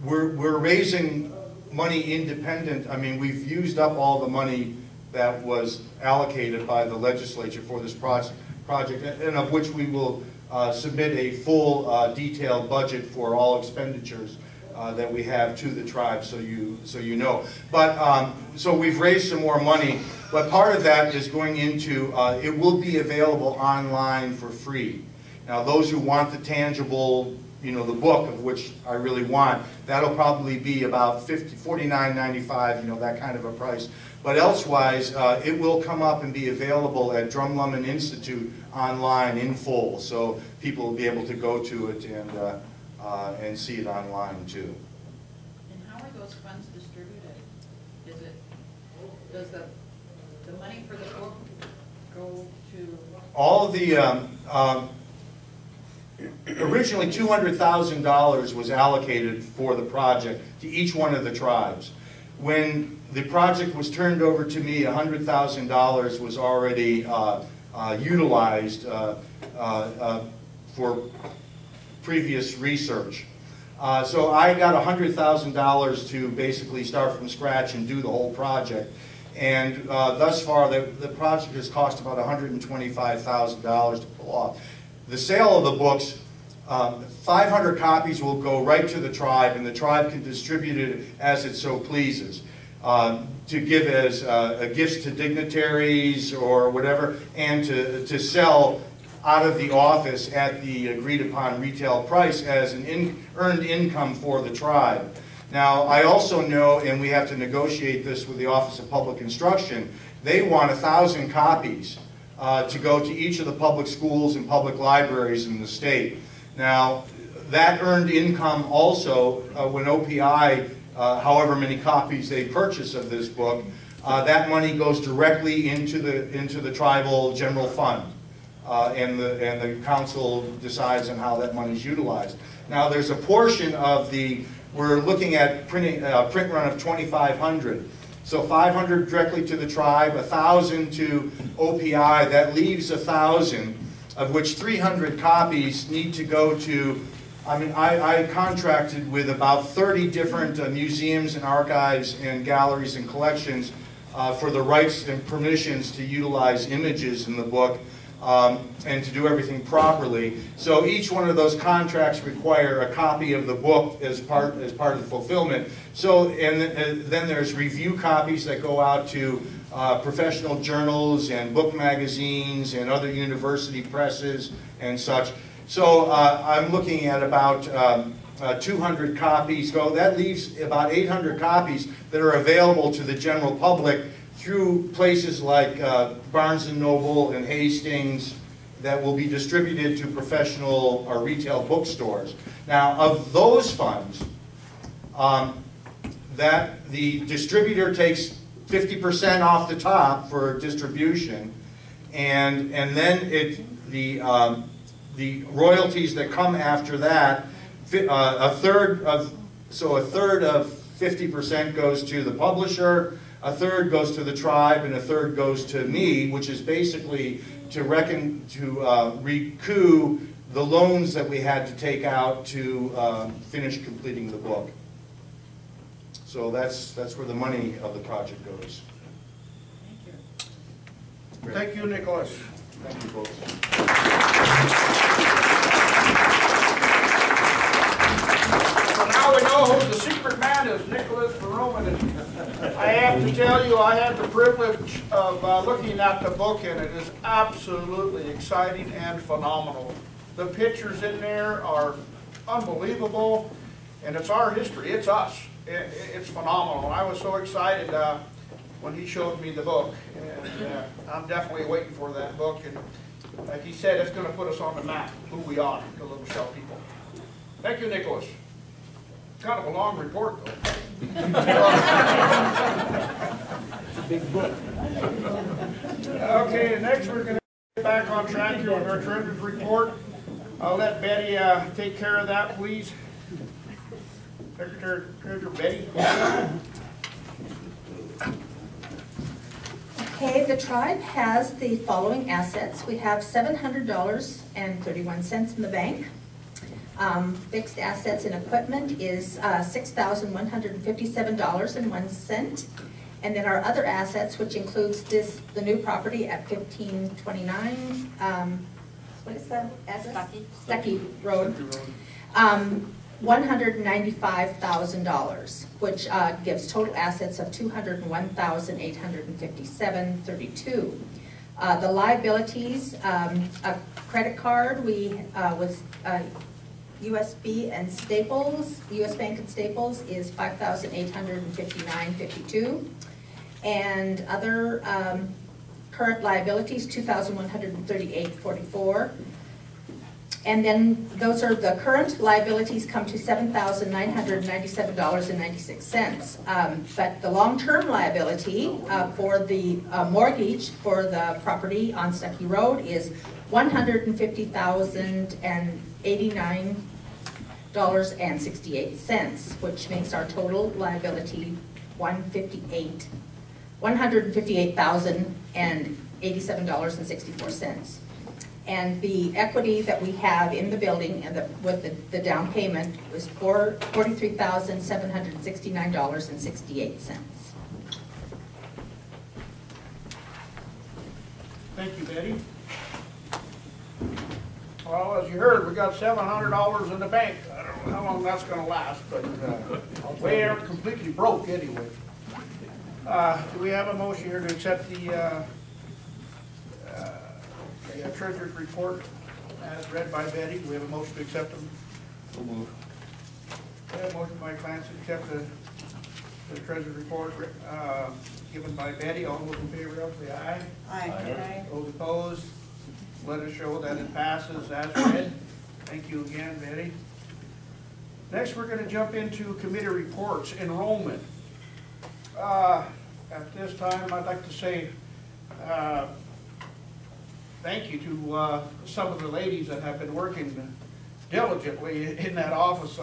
I: we're raising money independent. I mean, we've used up all the money that was allocated by the legislature for this project, and of which we will submit a full detailed budget for all expenditures that we have to the tribe, so you know. But so we've raised some more money, but part of that is going into it will be available online for free. Now, those who want the tangible, you know, the book, of which I really want, that'll probably be about $49.95, you know, that kind of a price. But elsewise, it will come up and be available at Drumlummon Institute online in full, so people will be able to go to it and see it online too.
J: And how are those funds distributed? Does the money for the book go to?
I: All of the originally $200,000 was allocated for the project to each one of the tribes. When the project was turned over to me, $100,000 was already utilized for previous research. So I got $100,000 to basically start from scratch and do the whole project. And thus far, the project has cost about $125,000 to pull off. The sale of the books, 500 copies will go right to the tribe, and the tribe can distribute it as it so pleases. To give as gifts to dignitaries or whatever, and to sell out of the office at the agreed upon retail price as an earned income for the tribe. Now, I also know, and we have to negotiate this with the Office of Public Instruction, they want 1,000 copies to go to each of the public schools and public libraries in the state. Now, that earned income also, when OPI, however many copies they purchase of this book, that money goes directly into the tribal general fund, and the council decides on how that money is utilized. Now, there's a portion of we're looking at print run of 2,500. So 500 directly to the tribe, 1,000 to OPI. That leaves 1,000, of which 300 copies need to go to. I mean, I contracted with about 30 different museums and archives and galleries and collections for the rights and permissions to utilize images in the book. and to do everything properly. So each one of those contracts require a copy of the book as part of the fulfillment. So, and then there's review copies that go out to professional journals and book magazines and other university presses and such. So I'm looking at about 200 copies. So that leaves about 800 copies that are available to the general public through places like Barnes & Noble and Hastings that will be distributed to professional or retail bookstores. Now, of those funds, that the distributor takes 50% off the top for distribution, and then the royalties that come after that, a third of 50% goes to the publisher, a third goes to the tribe, and a third goes to me, which is basically to recoup the loans that we had to take out to finish completing the book. So that's where the money of the project goes.
A: Thank you, Nicholas.
I: Thank you, folks.
A: So now we know who the secret man is, Nicholas Roman. I have to tell you, I had the privilege of looking at the book, and it is absolutely exciting and phenomenal. The pictures in there are unbelievable, and it's our history. It's us. It's phenomenal. I was so excited when he showed me the book, and I'm definitely waiting for that book. And like he said, it's going to put us on the map, who we are, the Little Shell people. Thank you, Nicholas. Kind of a long report, though. It's a big book. Okay, next we're going to get back on track here with our treasurer's report. I'll let Betty take care of that, please. Secretary Treasurer Betty.
D: Okay, the tribe has the following assets. We have $700.31 in the bank. Fixed assets and equipment is $6,157.01. And then our other assets, which includes the new property at 1529, what is the address? Stuckey Road. $195,000, which gives total assets of $201,857.32. The liabilities, a credit card, with US Bank and Staples is $5,859.52, and other current liabilities $2,138.44. And then those are the current liabilities come to $7,997.96. But the long-term liability for the mortgage for the property on Stuckey Road is $150,089.68, which makes our total liability $158,087.64. And the equity that we have in the building and with the down payment was $43,769.68.
A: Thank you, Betty. Well, as you heard, we got $700 in the bank. I don't know how long that's going to last, but we aren't completely broke anyway. Do we have a motion here to accept the treasurer's report as read by Betty? Do we have a motion to accept them?
I: We'll move.
A: We have a motion by Clancy to accept the treasurer's report given by Betty. All those in favor of, say aye.
J: Aye.
A: Those opposed, let us show that it passes as read. Thank you again, Betty. Next, we're going to jump into committee reports. Enrollment. At this time, I'd like to say thank you to some of the ladies that have been working diligently in that office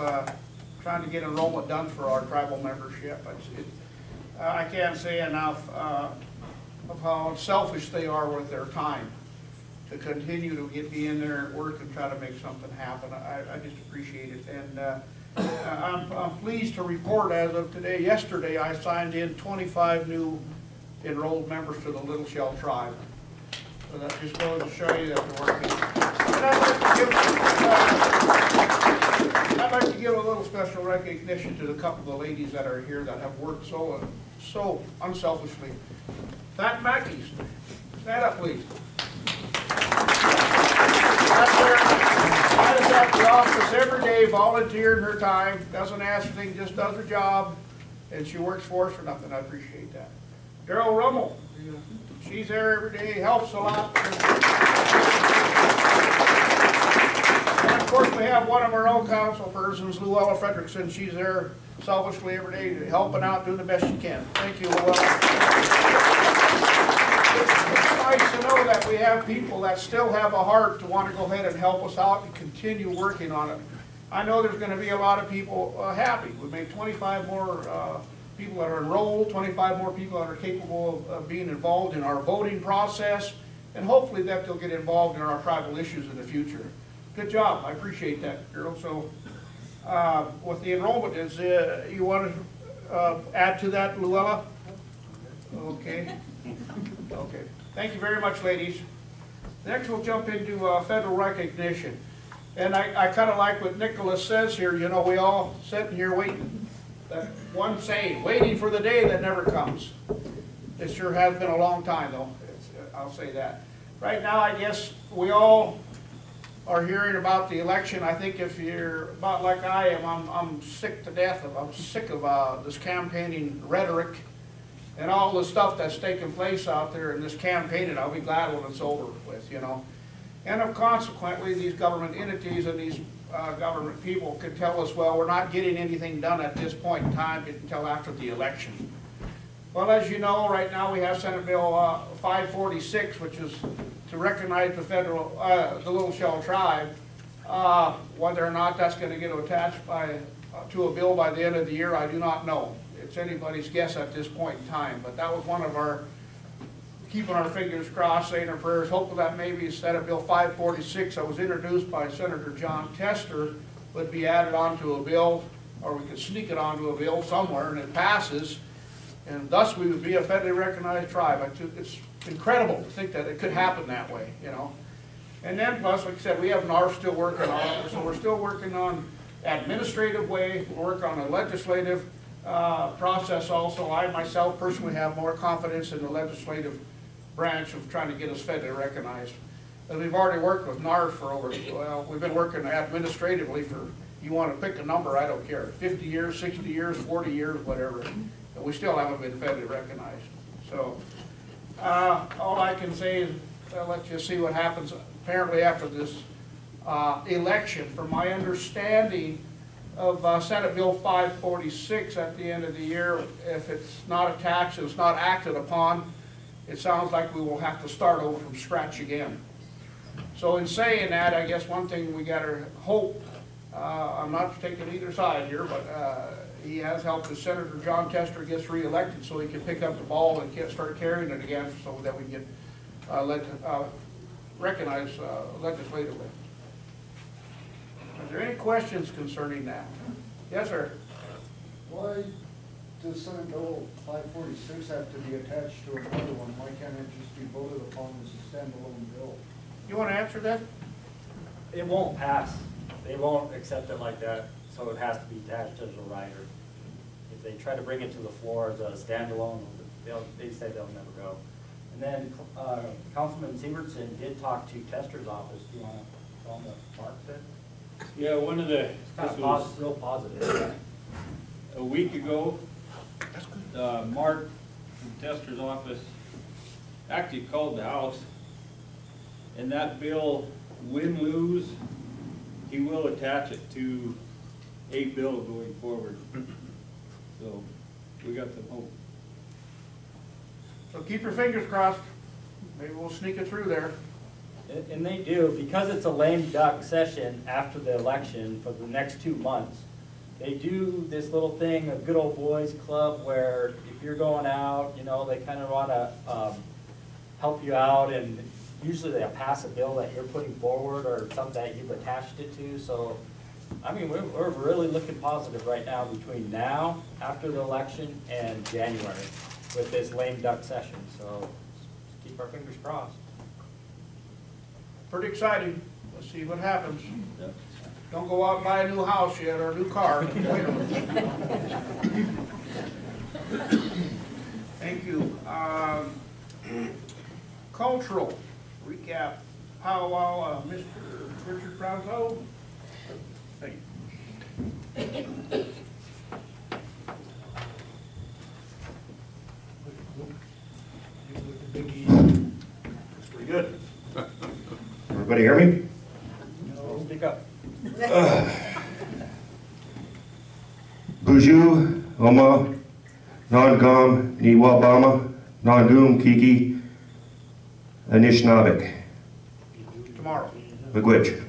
A: trying to get enrollment done for our tribal membership. I can't say enough of how selfish they are with their time to continue to be in there and work and try to make something happen. I just appreciate it. And I'm pleased to report as of today, yesterday, I signed in 25 new enrolled members to the Little Shell tribe. So that just goes to show you that they're working. And I'd like to give a little special recognition to the couple of ladies that are here that have worked so unselfishly. Pat Mackey, stand up, please. That is at the office every day, volunteering her time, doesn't ask anything, just does her job, and she works for us for nothing. I appreciate that. Daryl Rummel, she's there every day, helps a lot. And of course, we have one of our own council persons, Luella Fredrickson. She's there selfishly every day, helping out, doing the best she can. Thank you, Luella. It's nice to know that we have people that still have a heart to want to go ahead and help us out and continue working on it. I know there's going to be a lot of people happy. We made 25 more people that are enrolled, 25 more people that are capable of being involved in our voting process, and hopefully that they'll get involved in our tribal issues in the future. Good job. I appreciate that, girl. So with the enrollment, is you want to add to that, Luella? Okay. Okay. Thank you very much, ladies. Next, we'll jump into federal recognition. And I kind of like what Nicholas says here. You know, we all sitting here waiting. That one saying, waiting for the day that never comes. It sure has been a long time, though. I'll say that. Right now, I guess we all are hearing about the election. I think if you're about like I am, I'm sick to death of. I'm sick of this campaigning rhetoric and all the stuff that's taking place out there in this campaign, and I'll be glad when it's over with, you know. And consequently, these government entities and these government people could tell us, well, we're not getting anything done at this point in time until after the election. Well, as you know, right now we have Senate Bill 546, which is to recognize the federal, the Little Shell tribe. Whether or not that's going to get attached to a bill by the end of the year, I do not know. It's anybody's guess at this point in time, but that was one of our keeping our fingers crossed, saying our prayers, hopefully that maybe instead of Bill 546 that was introduced by Senator John Tester would be added onto a bill, or we could sneak it onto a bill somewhere and it passes, and thus we would be a federally recognized tribe. It's incredible to think that it could happen that way, you know. And then plus, like I said, we have NARF still working on it, so we're still working on administrative way, work on a legislative process also. I myself personally have more confidence in the legislative branch of trying to get us federally recognized. And we've already worked with NARF for over, well, we've been working administratively for, you want to pick a number, I don't care, 50 years, 60 years, 40 years, whatever, and we still haven't been federally recognized. So all I can say is let's just see what happens apparently after this election. From my understanding of Senate Bill 546 at the end of the year, if it's not attached, it's not acted upon, it sounds like we will have to start over from scratch again. So in saying that, I guess one thing we got to hope, I'm not taking either side here, but he has helped as Senator John Tester gets reelected so he can pick up the ball and start carrying it again so that we can get recognized legislatively. Is there any questions concerning that? Yes, sir.
K: Why does Senate Bill 546 have to be attached to another one? Why can't it just be voted upon as a standalone bill?
A: You want to answer that?
H: It won't pass. They won't accept it like that, so it has to be attached as a rider. If they try to bring it to the floor as a standalone, they say they'll never go. And then Councilman Sievertson did talk to Tester's office. Do you want to tell him what Mark said?
L: Yeah, one of the,
H: This was real positive.
L: a week ago, Mark from Tester's office actually called the House, and that bill, win, lose, he will attach it to a bill going forward. So we got some hope.
A: So keep your fingers crossed. Maybe we'll sneak it through there.
H: And they do, because it's a lame duck session after the election for the next 2 months. They do this little thing, a good old boys club, where if you're going out, you know, they kind of want to help you out, and usually they'll pass a bill that you're putting forward or something that you've attached it to. So, I mean, we're really looking positive right now between now, after the election, and January with this lame duck session. So, just keep our fingers crossed.
A: pretty exciting. Let's see what happens. Don't go out and buy a new house yet or a new car. Thank you. Cultural recap powwow, Mr. Richard Pronto. Thank you. Pretty good.
M: Everybody hear me?
A: No, speak up.
M: Buju, Oma, Nongam, Niwabama, Nondum, Kiki, Anishinabek.
A: Tomorrow.
M: Miigwech.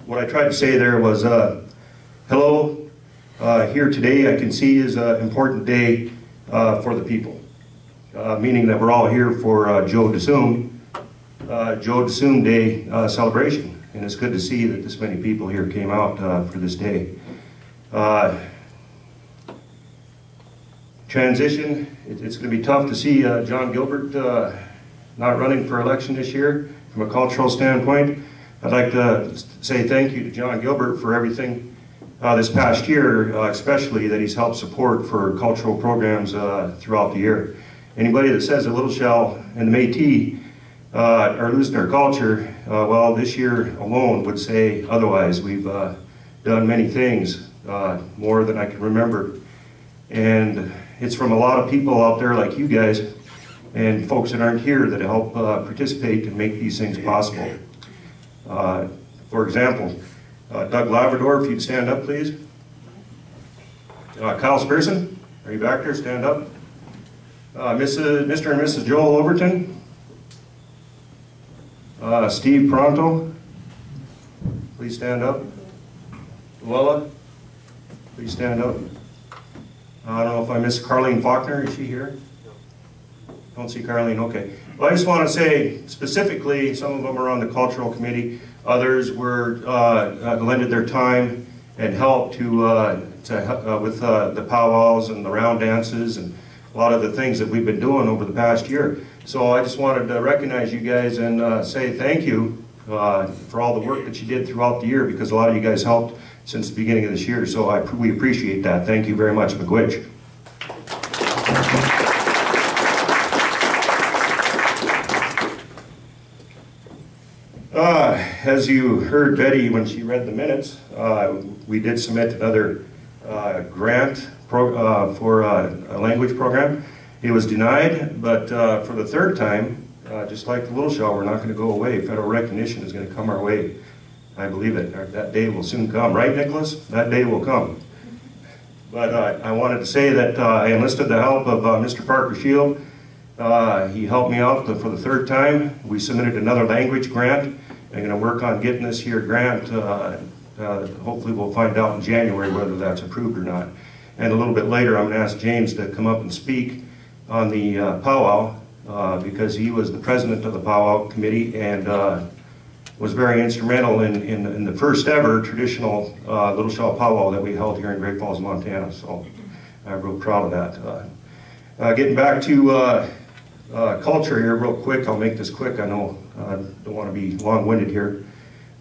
M: What I tried to say there was, hello, here today I can see is an important day for the people. Meaning that we're all here for Joe Dasum Day celebration. And it's good to see that this many people here came out for this day. Transition, it's going to be tough to see John Gilbert not running for election this year from a cultural standpoint. I'd like to say thank you to John Gilbert for everything this past year, especially that he's helped support for cultural programs throughout the year. Anybody that says that Little Shell and the Métis are losing their culture, well, this year alone would say otherwise. We've done many things, more than I can remember. And it's from a lot of people out there like you guys and folks that aren't here that help participate and make these things possible. For example, Doug Labrador, if you'd stand up, please. Kyle Spearson, are you back there? Stand up. Mr. and Mrs. Joel Overton. Steve Pronto, please stand up. Luella, please stand up. I don't know if I missed Carlene Faulkner, is she here? Don't see Carlene, okay. Well, I just want to say specifically, some of them are on the cultural committee, others were lended their time and helped with the powwows and the round dances and a lot of the things that we've been doing over the past year. So I just wanted to recognize you guys and say thank you for all the work that you did throughout the year, because a lot of you guys helped since the beginning of this year. So we appreciate that. Thank you very much, Miigwech. As you heard Betty when she read the minutes, we did submit another grant for a language program. It was denied, but for the third time, just like the Little Shell, we're not going to go away. Federal recognition is going to come our way. I believe it. That day will soon come. Right, Nicholas? That day will come. But I wanted to say that I enlisted the help of Mr. Parker Shield. He helped me out for the third time. We submitted another language grant. I'm going to work on getting this here grant. Hopefully we'll find out in January whether that's approved or not. And a little bit later, I'm going to ask James to come up and speak on the powwow because he was the president of the powwow committee and was very instrumental in the first ever traditional Little Shell powwow that we held here in Great Falls, Montana. So I'm real proud of that. Getting back to culture here real quick, I'll make this quick. I know I don't want to be long-winded here.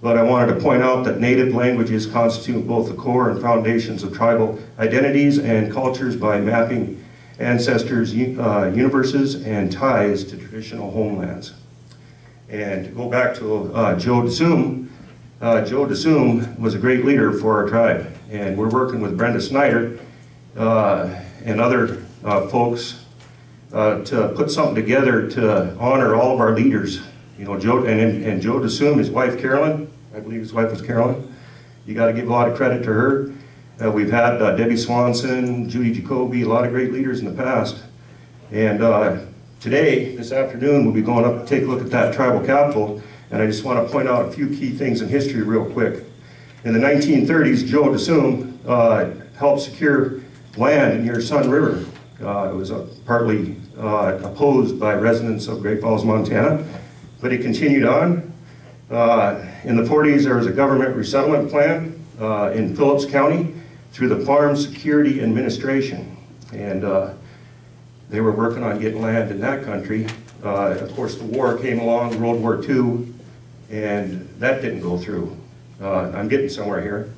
M: But I wanted to point out that native languages constitute both the core and foundations of tribal identities and cultures by mapping ancestors' universes and ties to traditional homelands. And to go back to Joe Dasum, Joe Dasum was a great leader for our tribe. And we're working with Brenda Snyder and other folks to put something together to honor all of our leaders. You know, Joe Dasum, his wife Carolyn, I believe his wife was Carolyn. You got to give a lot of credit to her. We've had Debbie Swanson, Judy Jacoby, a lot of great leaders in the past. And today, this afternoon, we'll be going up to take a look at that tribal capital. And I just want to point out a few key things in history real quick. In the 1930s, Joe Dasum helped secure land near Sun River. It was partly opposed by residents of Great Falls, Montana, but it continued on. In the 40s, there was a government resettlement plan in Phillips County through the Farm Security Administration. And they were working on getting land in that country. Of course, the war came along, World War II, and that didn't go through. I'm getting somewhere here.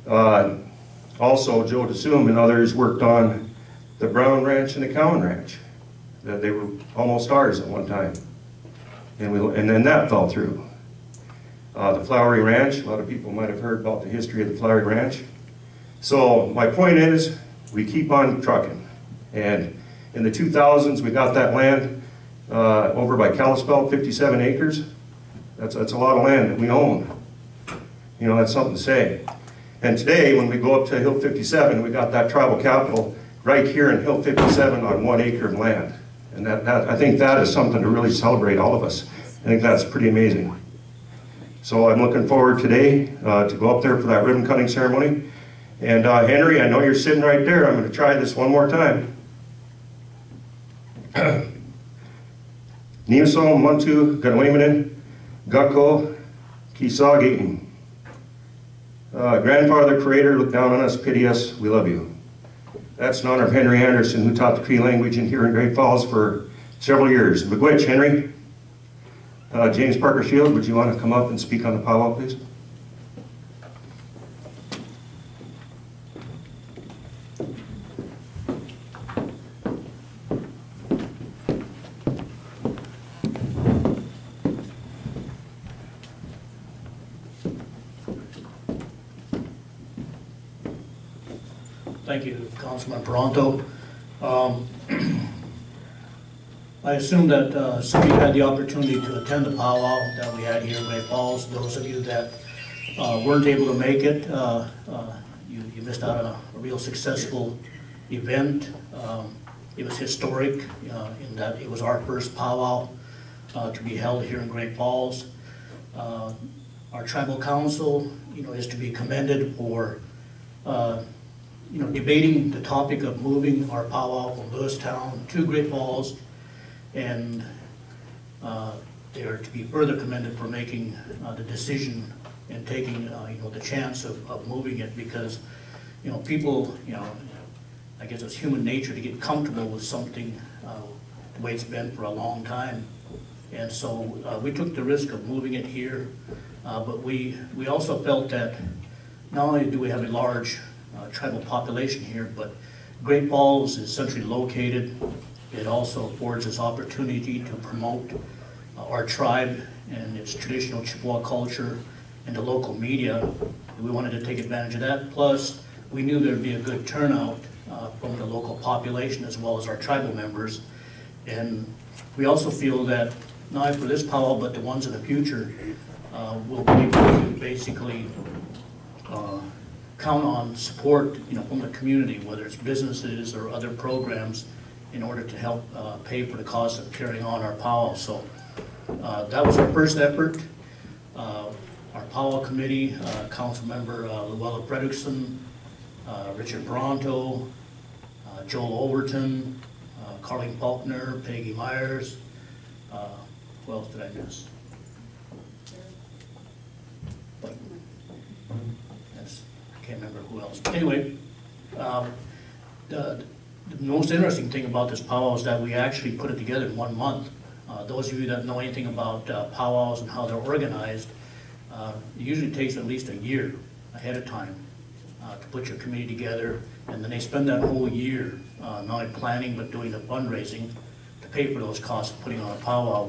M: Also, Joe DeSume and others worked on the Brown Ranch and the Cowan Ranch. They were almost ours at one time, and then that fell through. The Flowery Ranch, a lot of people might have heard about the history of the Flowery Ranch. So my point is, we keep on trucking. And in the 2000s, we got that land over by Kalispell, 57 acres. That's a lot of land that we own. You know, that's something to say. And today, when we go up to Hill 57, we got that tribal capital right here in Hill 57 on 1 acre of land. And I think that is something to really celebrate, all of us. I think that's pretty amazing. So I'm looking forward today to go up there for that ribbon cutting ceremony. And Henry, I know you're sitting right there. I'm going to try this one more time. Niyasom Muntu Ganwaymanin Gakko Kisagi. Grandfather, creator, look down on us, pity us, we love you. That's in honor of Henry Anderson, who taught the Cree language in here in Great Falls for several years. Miigwech, Henry. James Parker Shield, would you want to come up and speak on the powwow, please?
B: Thank you, Councilman Toronto. I assume that some of you had the opportunity to attend the powwow that we had here in Great Falls. Those of you that weren't able to make it, you missed out on a real successful event. It was historic in that it was our first powwow to be held here in Great Falls. Our tribal council, is to be commended for debating the topic of moving our powwow from Lewistown to Great Falls, and they are to be further commended for making the decision and taking the chance of moving it, because people, I guess it's human nature to get comfortable with something the way it's been for a long time, and so we took the risk of moving it here, but we also felt that not only do we have a large tribal population here, but Great Falls is centrally located. It also affords us opportunity to promote our tribe and its traditional Chippewa culture and the local media. We wanted to take advantage of that. Plus, we knew there'd be a good turnout from the local population as well as our tribal members. And we also feel that not only for this powwow, but the ones in the future, we'll be able to basically count on support, from the community, whether it's businesses or other programs, in order to help pay for the cost of carrying on our powwow. So that was our first effort. Our powwow committee, Council Member Luella Fredrickson, Richard Toronto, Joel Overton, Carleen Faulkner, Peggy Myers. Who else did I miss? I can't remember who else. Anyway, the most interesting thing about this powwow is that we actually put it together in 1 month. Those of you that know anything about powwows and how they're organized, it usually takes at least a year ahead of time to put your committee together, and then they spend that whole year not only planning but doing the fundraising to pay for those costs of putting on a powwow.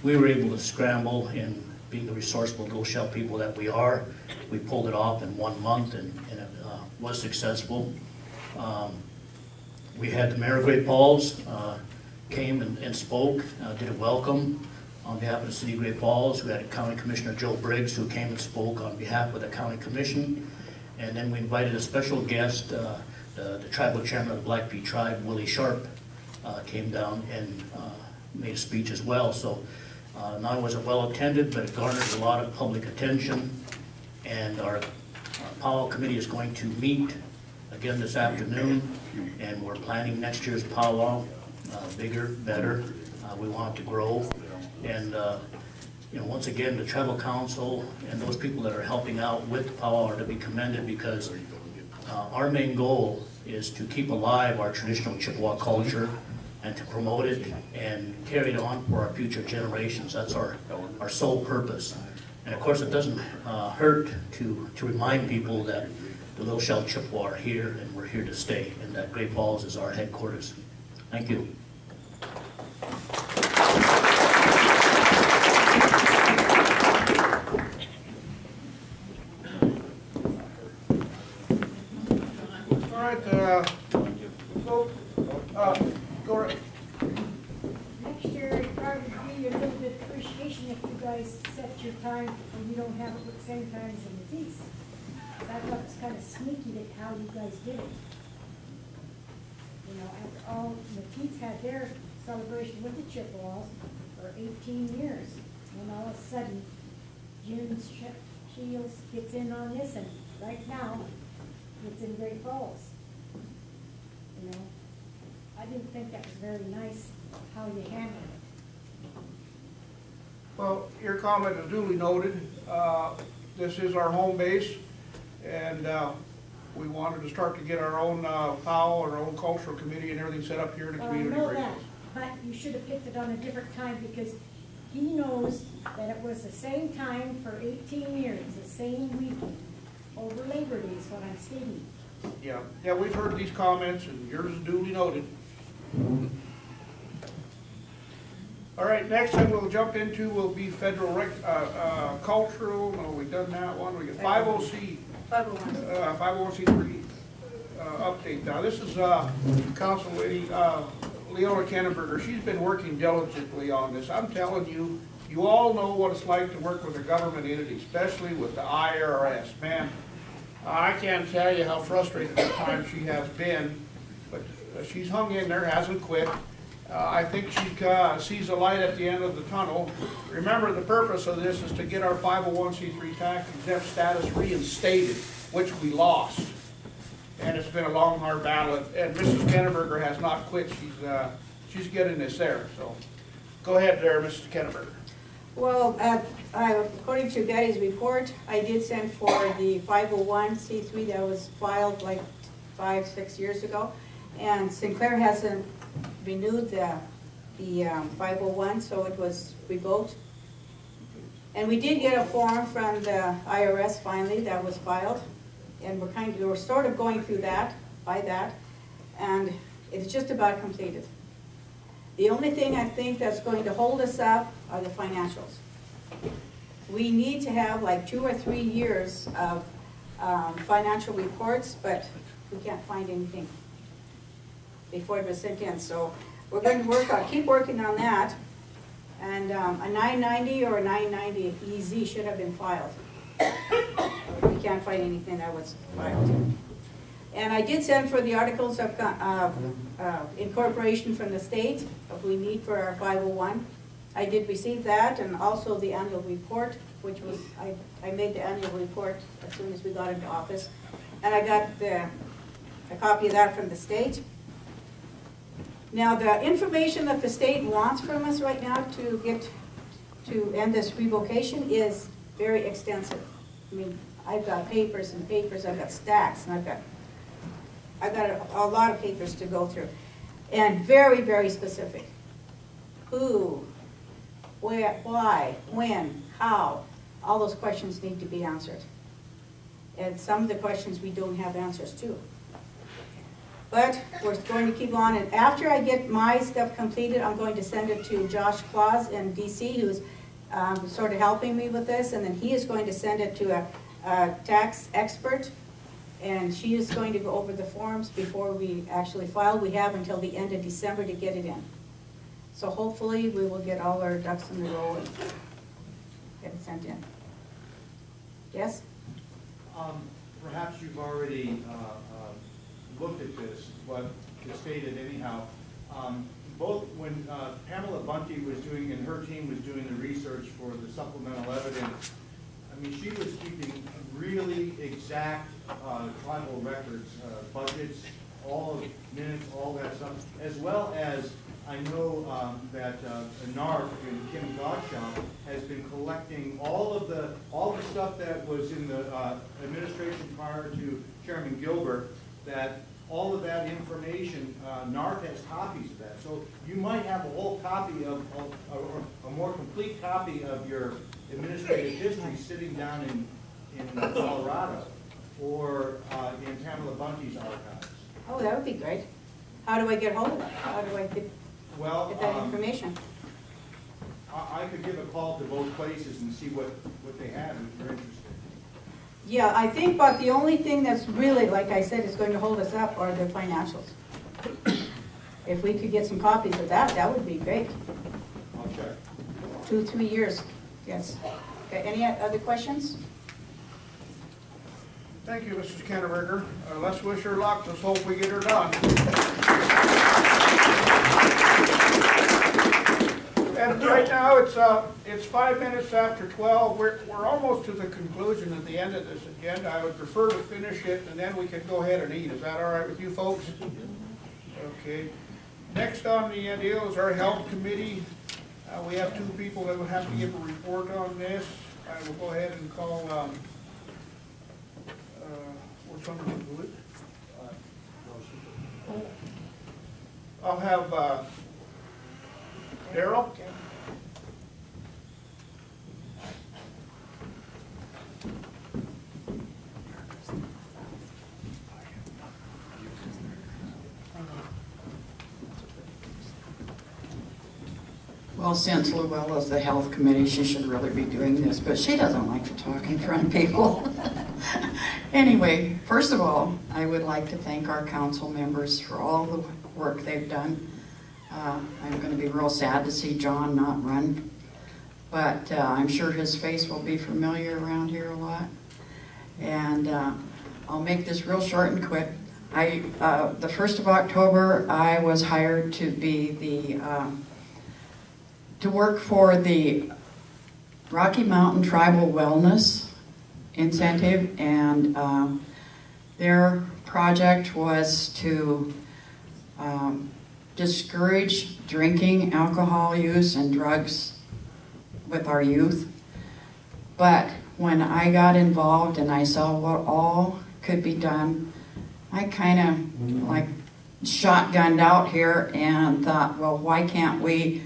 B: We were able to scramble, and being the resourceful Go Shell people that we are, we pulled it off in 1 month, and it was successful. We had the Mayor of Great Falls came and spoke, did a welcome on behalf of the City of Great Falls. We had County Commissioner Joe Briggs, who came and spoke on behalf of the County Commission. And then we invited a special guest, the tribal chairman of the Blackfeet tribe, Willie Sharp, came down and made a speech as well. So not only was it well attended, but it garnered a lot of public attention. And our powwow committee is going to meet again this afternoon, and we're planning next year's powwow, bigger, better. We want it to grow. And once again, the tribal council and those people that are helping out with the powwow are to be commended, because our main goal is to keep alive our traditional Chippewa culture,
N: and to promote it and carry it on for our future generations. That's our sole purpose. And of course, it doesn't hurt to remind people that the Little Shell Chippewa are here and we're here to stay, and that Great Falls is our headquarters. Thank you.
A: All right, go right.
O: Next year, it'd probably be a little bit appreciation if you guys set your time and you don't have it at the same time as the Matisse. I thought it was kind of sneaky that how you guys did it. You know, after all, Matisse had their celebration with the Chippewas for 18 years. And all of a sudden, June's Shields gets in on this, and right now, it's in Great Falls. You know, I didn't think that was very nice how you handled it.
A: Well, your comment is duly noted. This is our home base, and we wanted to start to get our own POW, our own cultural committee and everything set up here in the community.
O: I know that, but you should have picked it on a different time, because he knows that it was the same time for 18 years, the same weekend, over Labor Day is what I'm stating.
A: Yeah, we've heard these comments, and yours is duly noted. All right, next thing we'll jump into will be federal cultural. No, we've done that one. We got 501c3 update. Now this is Council Lady Leona Kennenberger. She's been working diligently on this. I'm telling you, you all know what it's like to work with a government entity, especially with the IRS. Man, I can't tell you how frustrated at times she has been, but she's hung in there, hasn't quit. I think she sees a light at the end of the tunnel. Remember, the purpose of this is to get our 501c3 tax exempt status reinstated, which we lost. And it's been a long, hard battle, and Mrs. Kennenberger has not quit. She's getting this there. So go ahead there, Mrs. Kennenberger.
P: Well, according to Betty's report, I did send for the 501c3 that was filed like 5-6 years ago, and Sinclair hasn't renewed the 501, so it was revoked. And we did get a form from the IRS finally that was filed, and we're sort of going through that, and it's just about completed. The only thing I think that's going to hold us up are the financials. We need to have like 2 or 3 years of financial reports, but we can't find anything before it was sent in. So we're going to keep working on that. And a 990 or a 990 EZ should have been filed. We can't find anything that was filed. And I did send for the articles of incorporation from the state that we need for our 501. I did receive that, and also the annual report, which was, I made the annual report as soon as we got into office. And I got a copy of that from the state. Now, the information that the state wants from us right now to end this revocation is very extensive. I mean, I've got papers and papers, I've got stacks, and I've got a lot of papers to go through. And very, very specific. Who, where, why, when, how, all those questions need to be answered. And some of the questions we don't have answers to. But we're going to keep on, and after I get my stuff completed, I'm going to send it to Josh Claus in DC, who's sort of helping me with this, and then he is going to send it to a tax expert, and she is going to go over the forms before we actually file. We have until the end of December to get it in. So hopefully we will get all our ducks in a row and get it sent in. Yes?
I: Perhaps you've already looked at this, but it's stated anyhow. Both when Pamela Bunty was doing, and her team was doing the research for the supplemental evidence, I mean, she was keeping really exact tribal records, budgets, all of minutes, all that stuff, as well as I know that NARC and Kim Gottschalk has been collecting all the stuff that was in the administration prior to Chairman Gilbert that all of that information. NARC has copies of that. So you might have a whole copy of a more complete copy of your administrative history sitting down in Colorado or in Pamela Bunty's archives.
P: Oh, that would be great. How do I get hold of it? How do I get that information?
I: I could give a call to both places and see what they have if you're interested.
P: Yeah, I think, but the only thing that's really, like I said, is going to hold us up are the financials. If we could get some copies of that, that would be great.
I: I'll check.
P: 2-3 years, yes. Okay, any other questions?
A: Thank you, Mrs. Kenneberger. Let's wish her luck. Let's hope we get her done. And right now, it's 5 minutes after 12. We're almost to the conclusion at the end of this agenda. I would prefer to finish it, and then we can go ahead and eat. Is that all right with you folks? Okay. Next on the deal is our health committee. We have 2 people that would have to give a report on this. I will go ahead and call, what's on the do it? I'll have Daryl.
Q: Well, since Luella is the health committee, she should really be doing this, but she doesn't like to talk in front of people. Anyway, first of all, I would like to thank our council members for all the work they've done. I'm going to be real sad to see John not run, but I'm sure his face will be familiar around here a lot. And I'll make this real short and quick. The 1st of October, I was hired to be to work for the Rocky Mountain Tribal Wellness Incentive, and their project was to discourage drinking, alcohol use, and drugs with our youth. But when I got involved and I saw what all could be done, I kind of like shotgunned out here and thought, well, why can't we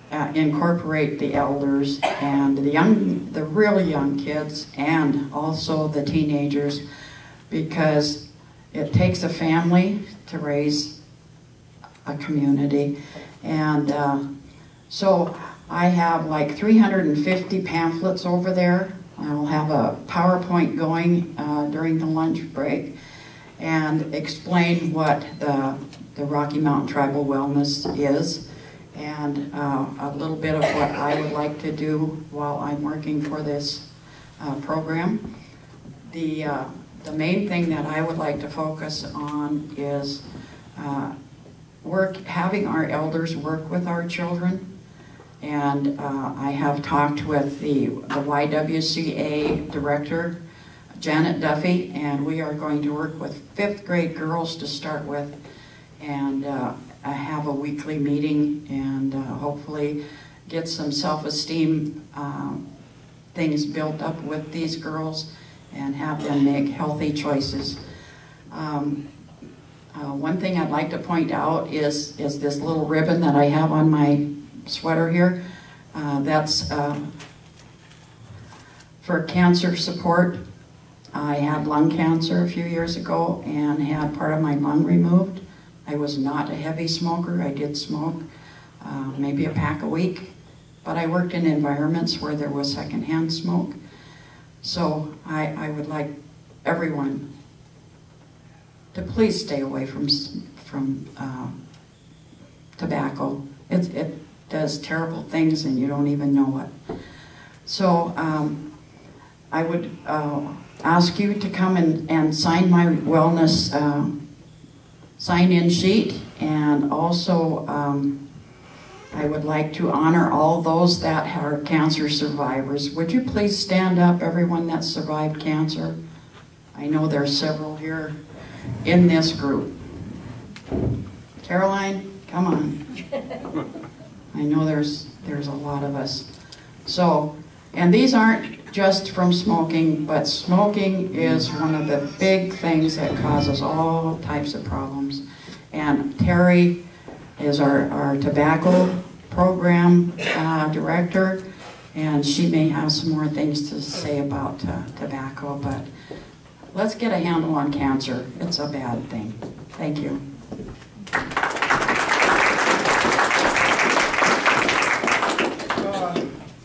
Q: incorporate the elders and the really young kids and also the teenagers, because it takes a family to raise a community. And so I have like 350 pamphlets over there. I'll have a PowerPoint going during the lunch break and explain what the Rocky Mountain Tribal Wellness is, and a little bit of what I would like to do while I'm working for this program. The main thing that I would like to focus on is having our elders work with our children. And I have talked with the YWCA director, Janet Duffy, and we are going to work with 5th grade girls to start with, and I have a weekly meeting and hopefully get some self-esteem things built up with these girls and have them make healthy choices. One thing I'd like to point out is this little ribbon that I have on my sweater here. That's for cancer support. I had lung cancer a few years ago and had part of my lung removed. I was not a heavy smoker. I did smoke maybe a pack a week, but I worked in environments where there was secondhand smoke. So I would like everyone to please stay away from tobacco. It does terrible things and you don't even know it. So I would ask you to come and sign my wellness sign-in sheet, and also I would like to honor all those that are cancer survivors. Would you please stand up, everyone that survived cancer? I know there are several here in this group. Caroline, come on. I know there's a lot of us. So, and these aren't just from smoking, but smoking is one of the big things that causes all types of problems. And Terry is our tobacco program director, and she may have some more things to say about tobacco, but let's get a handle on cancer. It's a bad thing. Thank you.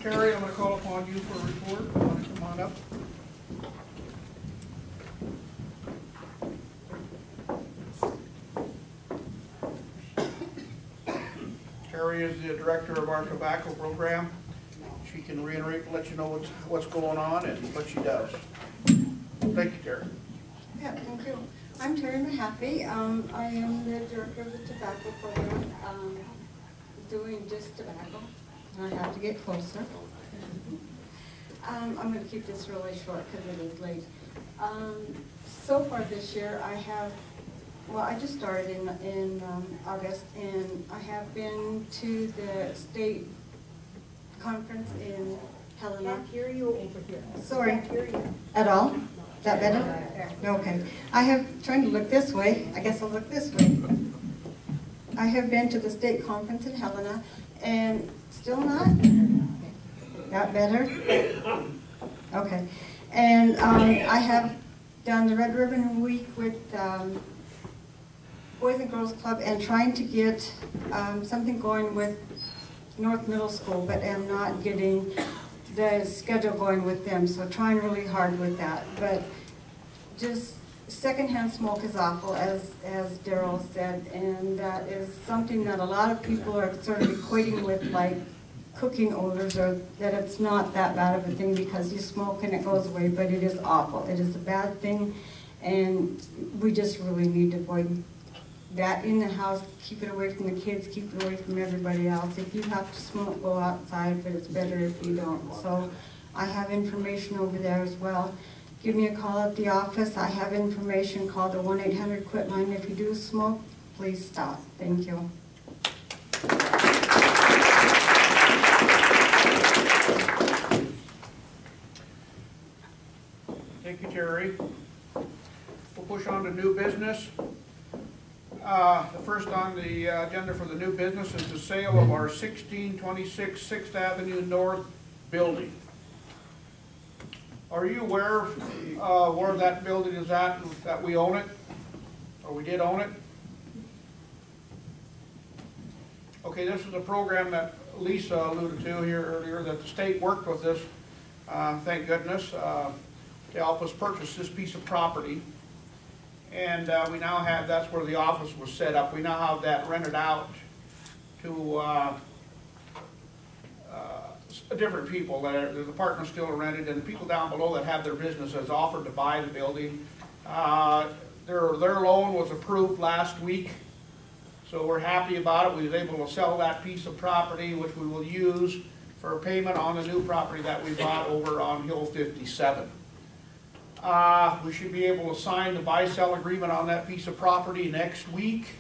A: Terry, I'm going to call upon you for a report. You want to come on up? Terry is the director of our tobacco program. She can reiterate and let you know what's going on and what she does. Thank you, Terry.
R: Yeah, thank you. I'm Terry Mahaffey. I am the director of the tobacco program, doing just tobacco. I have to get closer. I'm going to keep this really short because it is late. So far this year, I just started in August, and I have been to the state conference in Helena.
O: Can't hear you over here.
R: Sorry.
O: Can't hear you.
R: At all? Is that better? Okay. I have, trying to look this way, I guess I'll look this way. I have been to the state conference in Helena, and still not? Got better? Okay. And I have done the Red Ribbon Week with Boys and Girls Club and trying to get something going with North Middle School, but am not getting the schedule going with them, so trying really hard with that. But just secondhand smoke is awful, as Daryl said, and that is something that a lot of people are sort of equating with like cooking odors, or that it's not that bad of a thing because you smoke and it goes away, but it is awful. It is a bad thing, and we just really need to avoid that in the house. Keep it away from the kids, keep it away from everybody else. If you have to smoke, go outside, but it's better if you don't. So I have information over there as well. Give me a call at the office. I have information. Call the 1-800-QUIT line. If you do smoke, please stop. Thank you.
A: Thank you, Terry. We'll push on to new business. The first on the agenda for the new business is the sale of our 1626 6th Avenue North building. Are you aware where that building is at, that we own it, or we did own it? Okay, this is a program that Lisa alluded to here earlier, that the state worked with us, thank goodness, to help us purchase this piece of property. And we now have, that's where the office was set up. We now have that rented out to different people. There's apartments still rented, and the people down below that have their businesses offered to buy the building. Their loan was approved last week, so we're happy about it. We was able to sell that piece of property, which we will use for a payment on the new property that we bought over on Hill 57. We should be able to sign the buy-sell agreement on that piece of property next week.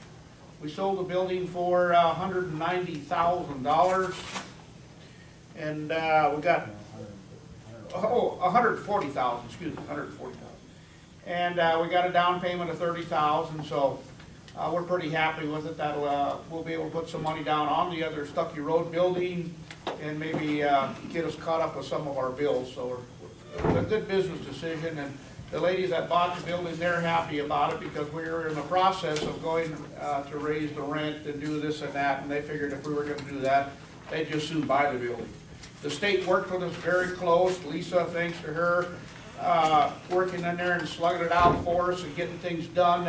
A: We sold the building for $190,000, and we got $140,000. Excuse me, $140,000, and we got a down payment of $30,000. So we're pretty happy with it. That'll we'll be able to put some money down on the other Stuckey Road building, and maybe get us caught up with some of our bills. So it was a good business decision, and the ladies that bought the building, they're happy about it because we were in the process of going to raise the rent and do this and that, and they figured if we were going to do that, they'd just soon buy the building. The state worked with us very close. Lisa, thanks to her, working in there and slugging it out for us and getting things done.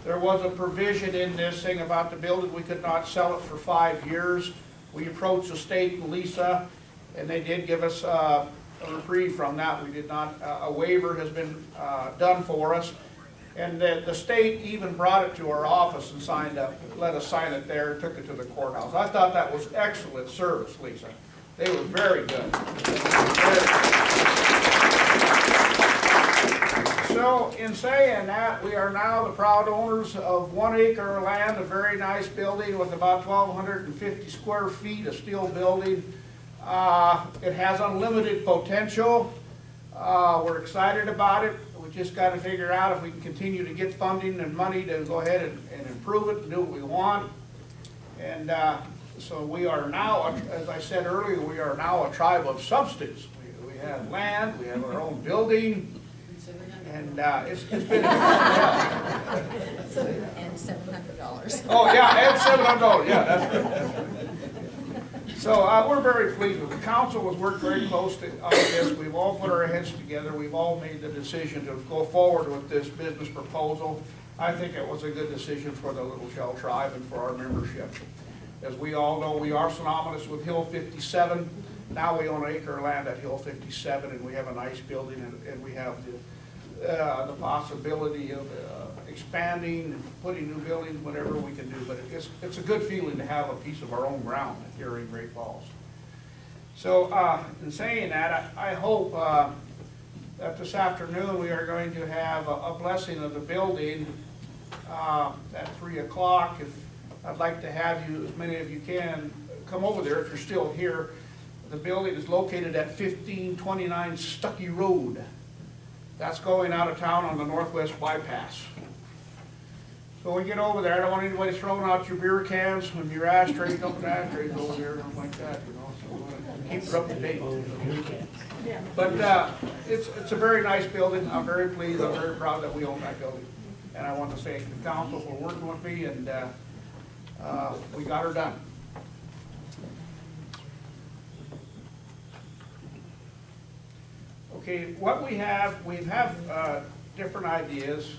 A: There was a provision in this thing about the building. We could not sell it for 5 years. We approached the state and Lisa, and they did give us a reprieve from that. We did not, a waiver has been done for us, and the state even brought it to our office and signed up, let us sign it there, took it to the courthouse. I thought that was excellent service, Lisa. They were very good. So in saying that, we are now the proud owners of 1 acre of land, a very nice building with about 1,250 square feet, a steel building. It has unlimited potential. We're excited about it. We just got to figure out if we can continue to get funding and money to go ahead and improve it and do what we want. And so we are now, as I said earlier, we are now a tribe of substance. We have land, we have our own building, and it's been
D: And $700.
A: Oh, yeah, and $700, yeah, that's right. So we're very pleased with it. The council has worked very closely on this. We've all put our heads together. We've all made the decision to go forward with this business proposal. I think it was a good decision for the Little Shell Tribe and for our membership. As we all know, we are synonymous with Hill 57. Now we own an acre of land at Hill 57, and we have a nice building, and we have the possibility of expanding and putting new buildings, whatever we can do. But it's a good feeling to have a piece of our own ground here in Great Falls. So in saying that, I hope that this afternoon we are going to have a blessing of the building at 3 o'clock. If I'd like to have you, as many of you can, come over there if you're still here. The building is located at 1529 Stuckey Road. That's going out of town on the Northwest Bypass. So when we get over there, I don't want anybody throwing out your beer cans and your ashtrays, dumping ashtrays over there, and like that, you know. So keep it up to date. But it's a very nice building. I'm very pleased. I'm very proud that we own that building. And I want to thank the council for working with me, and we got her done. Okay, what we have different ideas,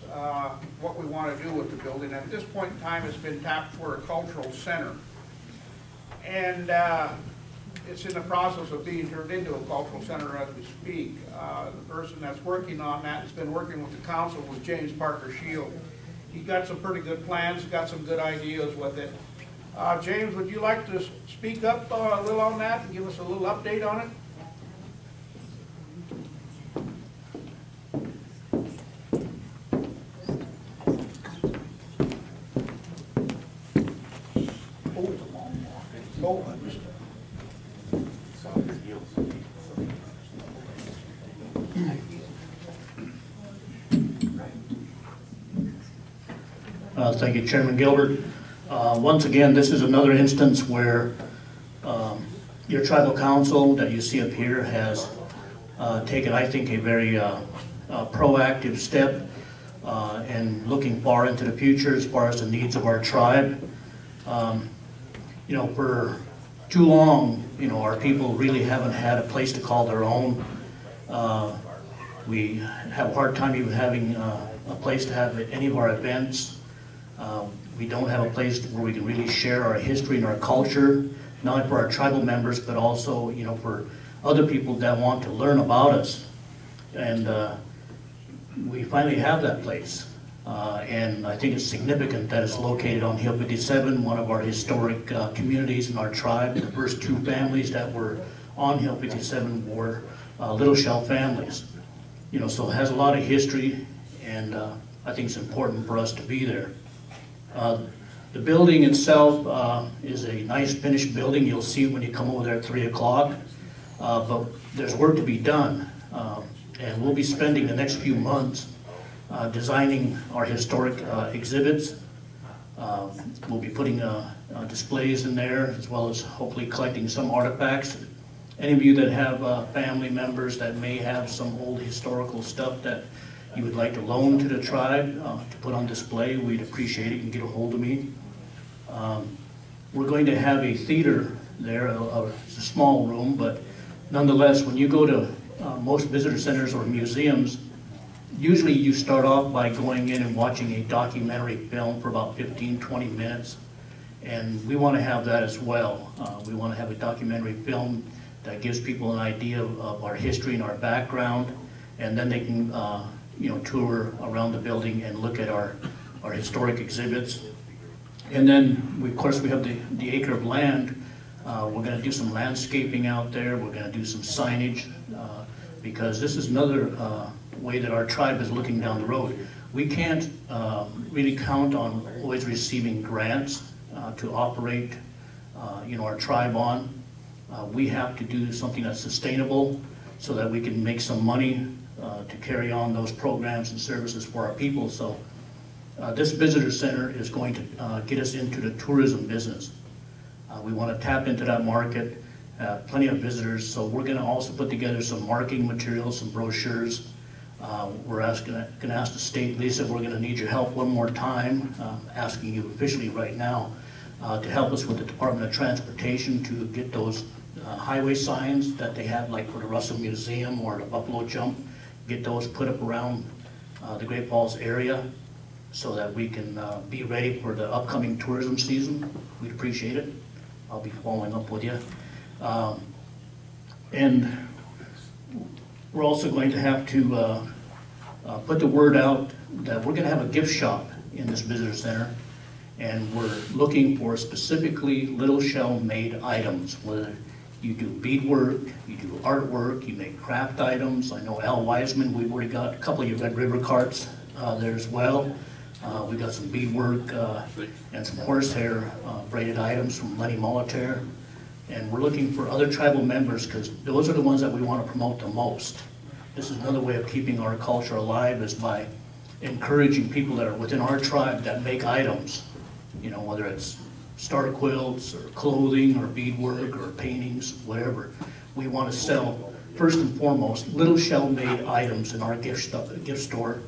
A: what we want to do with the building. At this point in time, it's been tapped for a cultural center. And it's in the process of being turned into a cultural center as we speak. The person that's working on that has been working with the council with James Parker Shield. He's got some pretty good plans, got some good ideas with it. James, would you like to speak up a little on that and give us a little update on it? Oh, I missed
N: Thank you, Chairman Gilbert. Once again, this is another instance where your tribal council that you see up here has taken, I think, a very proactive step in looking far into the future as far as the needs of our tribe. You know, for too long, you know, our people really haven't had a place to call their own. We have a hard time even having a place to have any of our events. We don't have a place where we can really share our history and our culture, not only for our tribal members, but also, you know, for other people that want to learn about us. And we finally have that place. And I think it's significant that it's located on Hill 57, one of our historic communities in our tribe. The first two families that were on Hill 57 were Little Shell families. You know, so it has a lot of history, and I think it's important for us to be there. The building itself is a nice finished building. You'll see it when you come over there at 3 o'clock. But there's work to be done. And we'll be spending the next few months designing our historic exhibits. We'll be putting displays in there, as well as hopefully collecting some artifacts. Any of you that have family members that may have some old historical stuff that you would like to loan to the tribe to put on display, we'd appreciate it. You can get a hold of me. We're going to have a theater there. It's a small room, but nonetheless, when you go to most visitor centers or museums, usually you start off by going in and watching a documentary film for about 15-20 minutes. And we want to have that as well. We want to have a documentary film that gives people an idea of our history and our background, and then they can you know, tour around the building and look at our historic exhibits. And then, of course, we have the acre of land. We're going to do some landscaping out there. We're going to do some signage, because this is another way that our tribe is looking down the road. We can't really count on always receiving grants to operate you know, our tribe on. We have to do something that's sustainable. so that we can make some money to carry on those programs and services for our people. So this visitor center is going to get us into the tourism business. We want to tap into that market, plenty of visitors, so we're going to also put together some marketing materials, some brochures. We're going to ask the state, Lisa, we're going to need your help one more time, asking you officially right now to help us with the Department of Transportation to get those highway signs that they have, like for the Russell Museum or the Buffalo Jump, get those put up around the Great Falls area so that we can be ready for the upcoming tourism season. We'd appreciate it. I'll be following up with you. And we're also going to have to put the word out that we're going to have a gift shop in this visitor center, and we're looking for specifically little shell made items, whether you do beadwork, you do artwork, you make craft items. I know Al Wiseman, we've already got a couple of your Red River carts there as well. We've got some beadwork and some horsehair braided items from Lenny Molitor. And we're looking for other tribal members because those are the ones that we want to promote the most. This is another way of keeping our culture alive, is by encouraging people that are within our tribe that make items, you know, whether it's star quilts or clothing or beadwork or paintings, whatever. We want to sell, first and foremost, little shell made items in our gift store.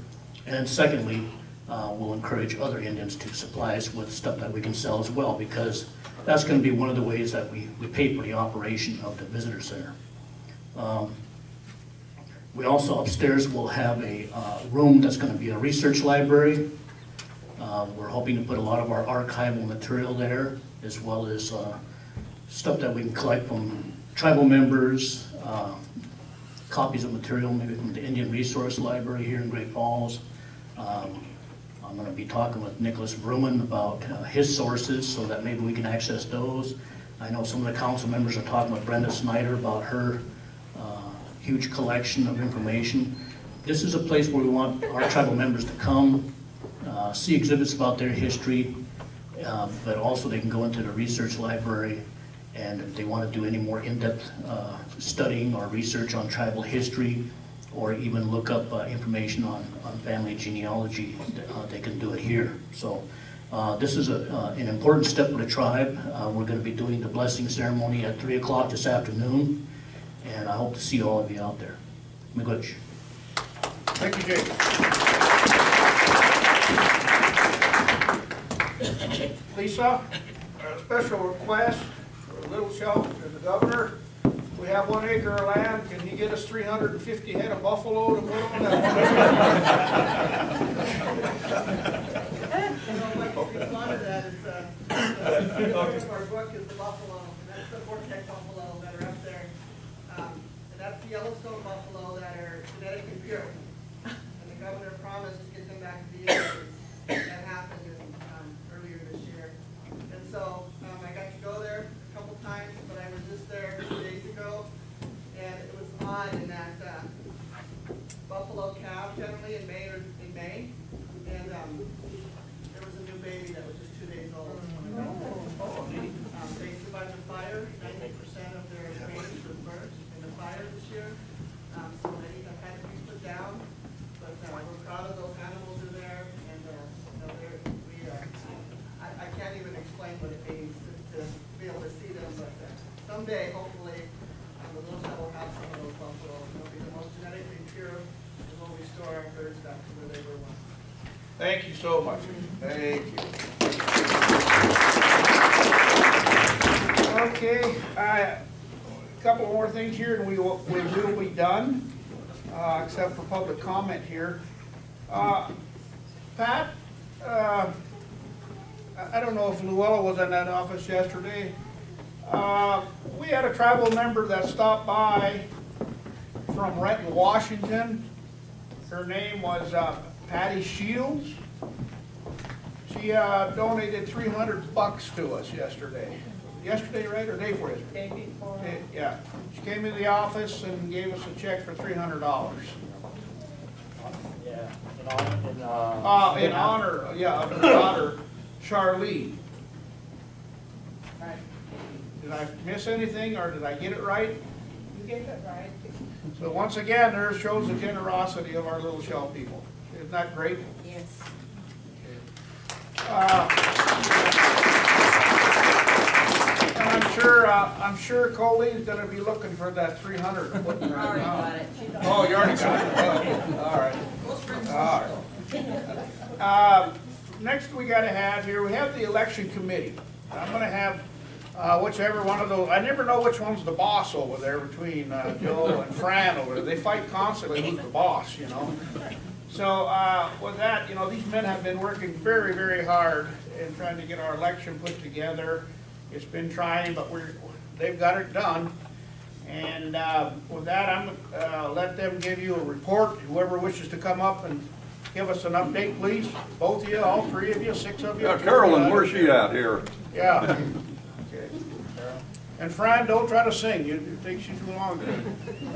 N: And secondly, we'll encourage other Indians to supply us with stuff that we can sell as well, because that's going to be one of the ways that we pay for the operation of the visitor center. We also upstairs will have a room that's going to be a research library. We're hoping to put a lot of our archival material there, as well as stuff that we can collect from tribal members, copies of material maybe from the Indian Resource Library here in Great Falls. I'm going to be talking with Nicholas Bruman about his sources so that maybe we can access those. I know some of the council members are talking with Brenda Snyder about her huge collection of information. This is a place where we want our tribal members to come, see exhibits about their history, but also they can go into the research library, and if they want to do any more in-depth studying or research on tribal history, or even look up information on family genealogy, they can do it here. So this is an important step for the tribe. We're going to be doing the blessing ceremony at 3 o'clock this afternoon, and I hope to see all of you out there. Miigwech.
A: Thank you, Jake. Lisa, a special request for Little Shell and the governor. We have 1 acre of land. Can he get us 350 head of buffalo to put on that?
F: I'd like to respond to that. It's the cover of our book is the buffalo, and that's the Vortex buffalo that are up there. And that's the Yellowstone buffalo that are genetically pure. And the governor promised to get them back to the Indians. That happened earlier this year. And so I got to go there a couple times, but I was just there 2 days ago. And it was odd in that buffalo calf generally in May. And there was a new baby that was just 2 days old. They survived the fire. 90% of their babies were burnt in the fire this year. So many have had to be put down. But we're proud of those animals are there. And I can't even explain what it means to be able to see them. But someday, hopefully, the Little Shell will have some of those buffalo. They'll be the most genetically pure, and we'll restore our herds back to where they were once.
A: Thank you so much. Thank you. Okay, a couple more things here, and we will be done, except for public comment here. Pat, I don't know if Luella was in that office yesterday. We had a tribal member that stopped by from Renton, Washington. Her name was Patty Shields. She donated $300 to us yesterday. Yesterday, right, or day before yesterday?
F: Day before.
A: Yeah. She came into the office and gave us a check for $300.
H: Yeah,
A: In honor, yeah, of her daughter, Charlene. Did I miss anything, or did I get it right?
F: You get it right.
A: So once again, there shows the generosity of our Little Shell people. Isn't that great?
P: Yes.
A: And I'm sure Coley's gonna be looking for that 300. Right now. Oh, you already got it. Oh, all right. All right. Next we gotta have here, we have the election committee. I'm gonna have whichever one of those, I never know which one's the boss over there between Joe and Fran over there. They fight constantly who's the boss, you know. So with that, you know, these men have been working very, very hard in trying to get our election put together. It's been trying, but they've got it done. And with that, I'm gonna let them give you a report. Whoever wishes to come up and give us an update, please. Both of you, all three of you, 6 of you.
C: Yeah, Carolyn, where's she at here?
A: Yeah. Okay. And Fran, don't try to sing. It takes you too long to.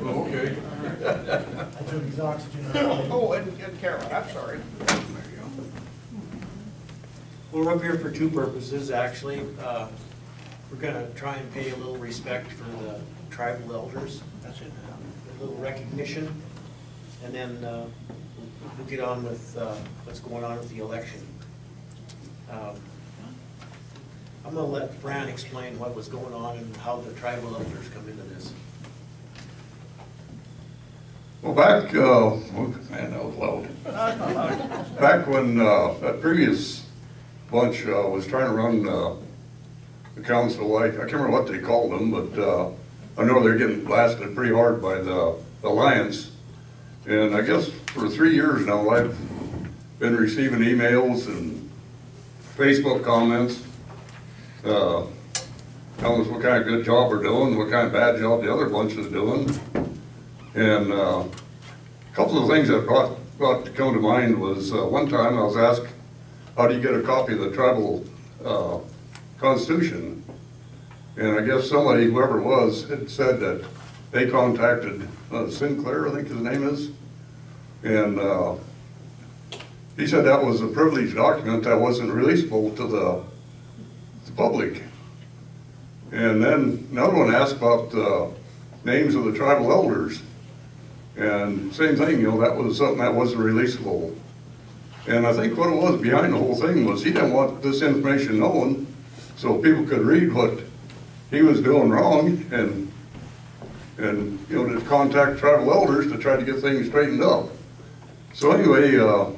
C: Oh, okay.
K: I took his oxygen.
A: Oh, and Carolyn, I'm sorry.
S: Well, we're up here for 2 purposes, actually. We're going to try and pay a little respect for the tribal elders. That's it. A little recognition. And then we'll get on with what's going on with the election. I'm going to let Fran explain what was going on and how the tribal elders come into this.
C: Well, back, man, that was loud. Back when that previous bunch was trying to run the council, I can't remember what they called them, but I know they're getting blasted pretty hard by the Alliance. And I guess for 3 years now, I've been receiving emails and Facebook comments telling us what kind of good job we're doing, what kind of bad job the other bunch is doing. And a couple of things that brought to come to mind was one time I was asked, how do you get a copy of the tribal constitution? And I guess somebody, whoever it was, had said that they contacted Sinclair, I think his name is, and he said that was a privileged document that wasn't releasable to the public. And then another one asked about the names of the tribal elders. And same thing, you know, that was something that wasn't releasable. And I think what it was behind the whole thing was he didn't want this information known so people could read what he was doing wrong and you know, to contact tribal elders to try to get things straightened up. So anyway, the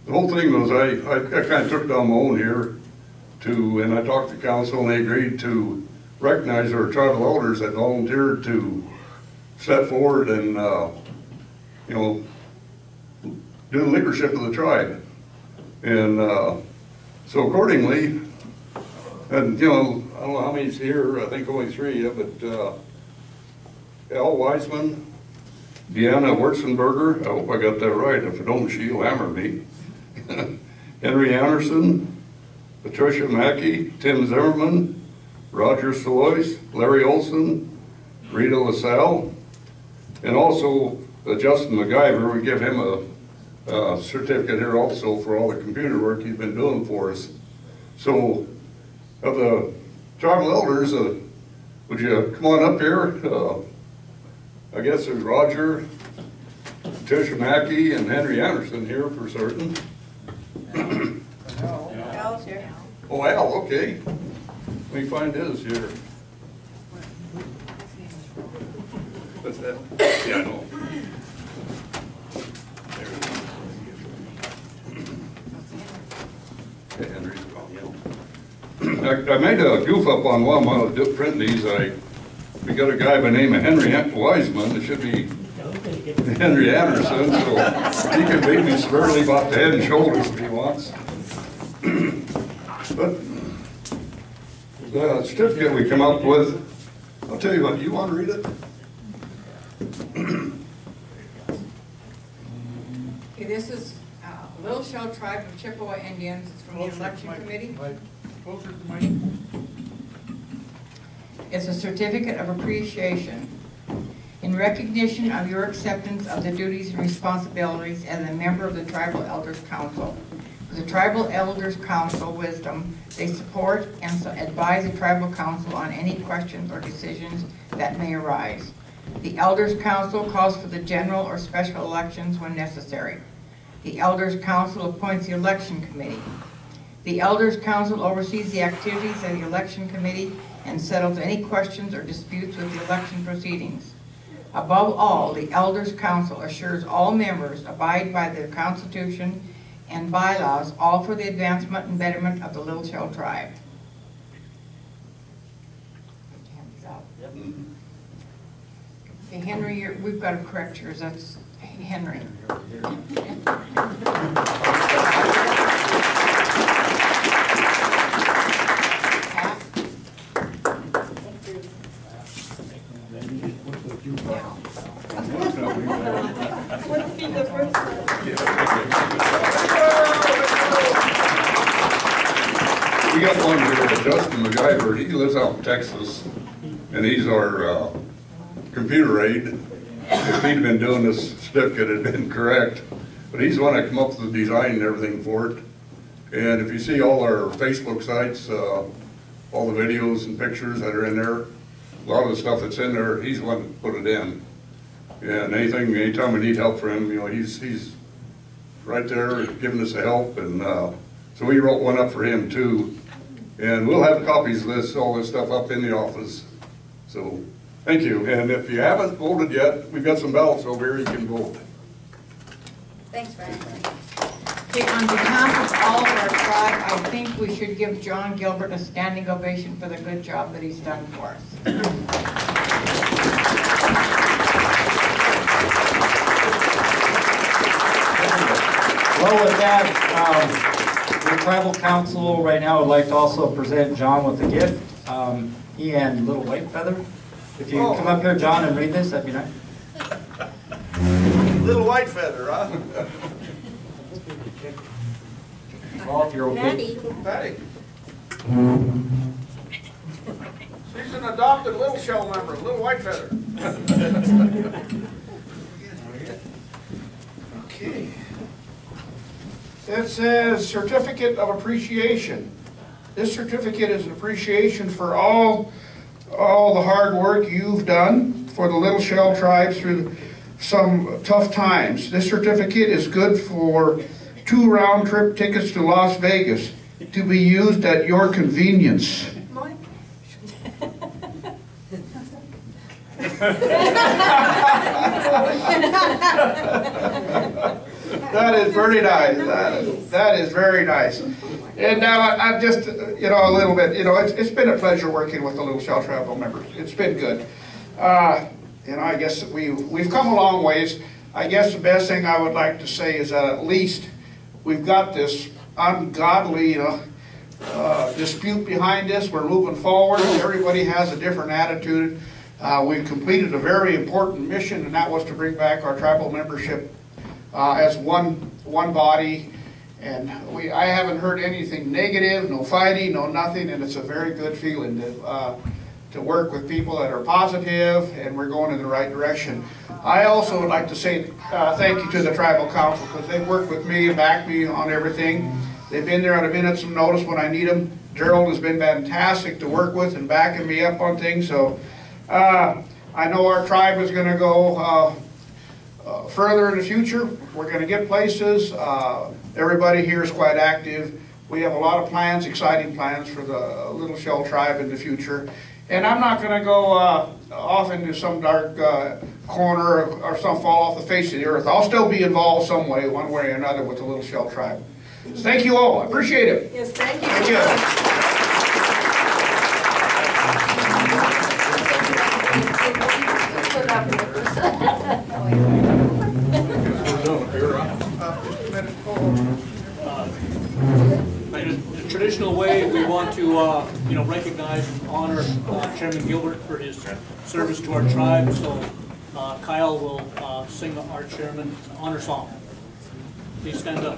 C: whole thing was I kind of took it on my own here and I talked to council and they agreed to recognize our tribal elders that volunteered to step forward and, you know, do the leadership of the tribe. And so accordingly, and you know, I don't know how many's here, I think only 3, but Al Wiseman, Deanna Wurzenberger, I hope I got that right, if I don't, she'll hammer me. Henry Anderson, Patricia Mackey, Tim Zimmerman, Roger Sois, Larry Olson, Rita LaSalle, and also Justin MacGyver. We give him a certificate here also for all the computer work he's been doing for us. So, of the tribal elders, would you come on up here? I guess there's Roger, Patricia Mackey, and Henry Anderson here for certain.
P: Al's here.
C: Oh, Al, okay. Let me find his here. What's that? Yeah, I know. There it is. Okay, Henry's gone, yeah. I made a goof up on one while I was printing these. We got a guy by the name of Henry Wiseman. It should be Henry Anderson, so he can beat me severely about the head and shoulders if he wants. But the certificate we come up with, I'll tell you what, you want to read it?
Q: Okay, this is Little Shell Tribe of Chippewa Indians. It's from the election committee.
A: Closer to the mic.
Q: It's a certificate of appreciation. In recognition of your acceptance of the duties and responsibilities as a member of the Tribal Elders Council. The Tribal Elders Council wisdom, they support and advise the Tribal Council on any questions or decisions that may arise.
T: The Elders Council calls for the general or special elections when necessary. The Elders Council appoints the election committee. The Elders Council oversees the activities of the election committee and settles any questions or disputes with the election proceedings. Above all, the Elders Council assures all members abide by the Constitution and bylaws, all for the advancement and betterment of the Little Shell tribe. Okay, Henry, we've got to correct yours. That's Henry.
C: We got one here, Justin McGyver. He lives out in Texas, and he's our computer aide. If he'd been doing this certificate, it'd been correct. But he's the one that come up with the design and everything for it. And if you see all our Facebook sites, all the videos and pictures that are in there, a lot of the stuff that's in there, he's the one that put it in. And anytime we need help from him, you know, he's right there giving us the help. And so we wrote one up for him too. And we'll have copies of this, all this stuff up in the office. So thank you. And if you haven't voted yet, we've got some ballots over here you can vote.
D: Thanks, Brian.
T: Okay, on behalf of all of our tribe, I think we should give John Gilbert a standing ovation for the good job that he's done for us.
E: Well, with that, the tribal council right now would like to also present John with a gift. He and Little White Feather. If you come up here, John, and read this, that'd be nice.
A: Little White Feather, huh?
E: Well, if you're okay.
A: Patty. She's an adopted Little Shell member, Little White Feather. Okay. It says Certificate of Appreciation. This certificate is an appreciation for all the hard work you've done for the Little Shell tribe through some tough times. This certificate is good for 2 round-trip tickets to Las Vegas to be used at your convenience. That is very nice. That is very nice. And now I'm just, you know, a little bit, you know, it's been a pleasure working with the Little Shell Tribal members. It's been good. You know, I guess we've come a long ways. I guess the best thing I would like to say is that at least we've got this ungodly dispute behind us. We're moving forward. Everybody has a different attitude. We've completed a very important mission, and that was to bring back our tribal membership as one body. And I haven't heard anything negative, no fighting, no nothing, and it's a very good feeling to work with people that are positive, and we're going in the right direction. I also would like to say thank you to the Tribal Council, because they've worked with me and backed me on everything. They've been there at a minute's notice when I need them. Gerald has been fantastic to work with and backing me up on things. So I know our tribe is going to go further in the future. We're going to get places. Everybody here is quite active. We have a lot of plans, exciting plans for the Little Shell tribe in the future. And I'm not going to go off into some dark corner or some fall off the face of the earth. I'll still be involved some way, one way or another, with the Little Shell tribe. So thank you all. I appreciate it.
D: Yes, thank you.
A: Thank you.
U: In a traditional way, we want to, recognize and honor Chairman Gilbert for his service to our tribe. So Kyle will sing our chairman honor song. Please stand up.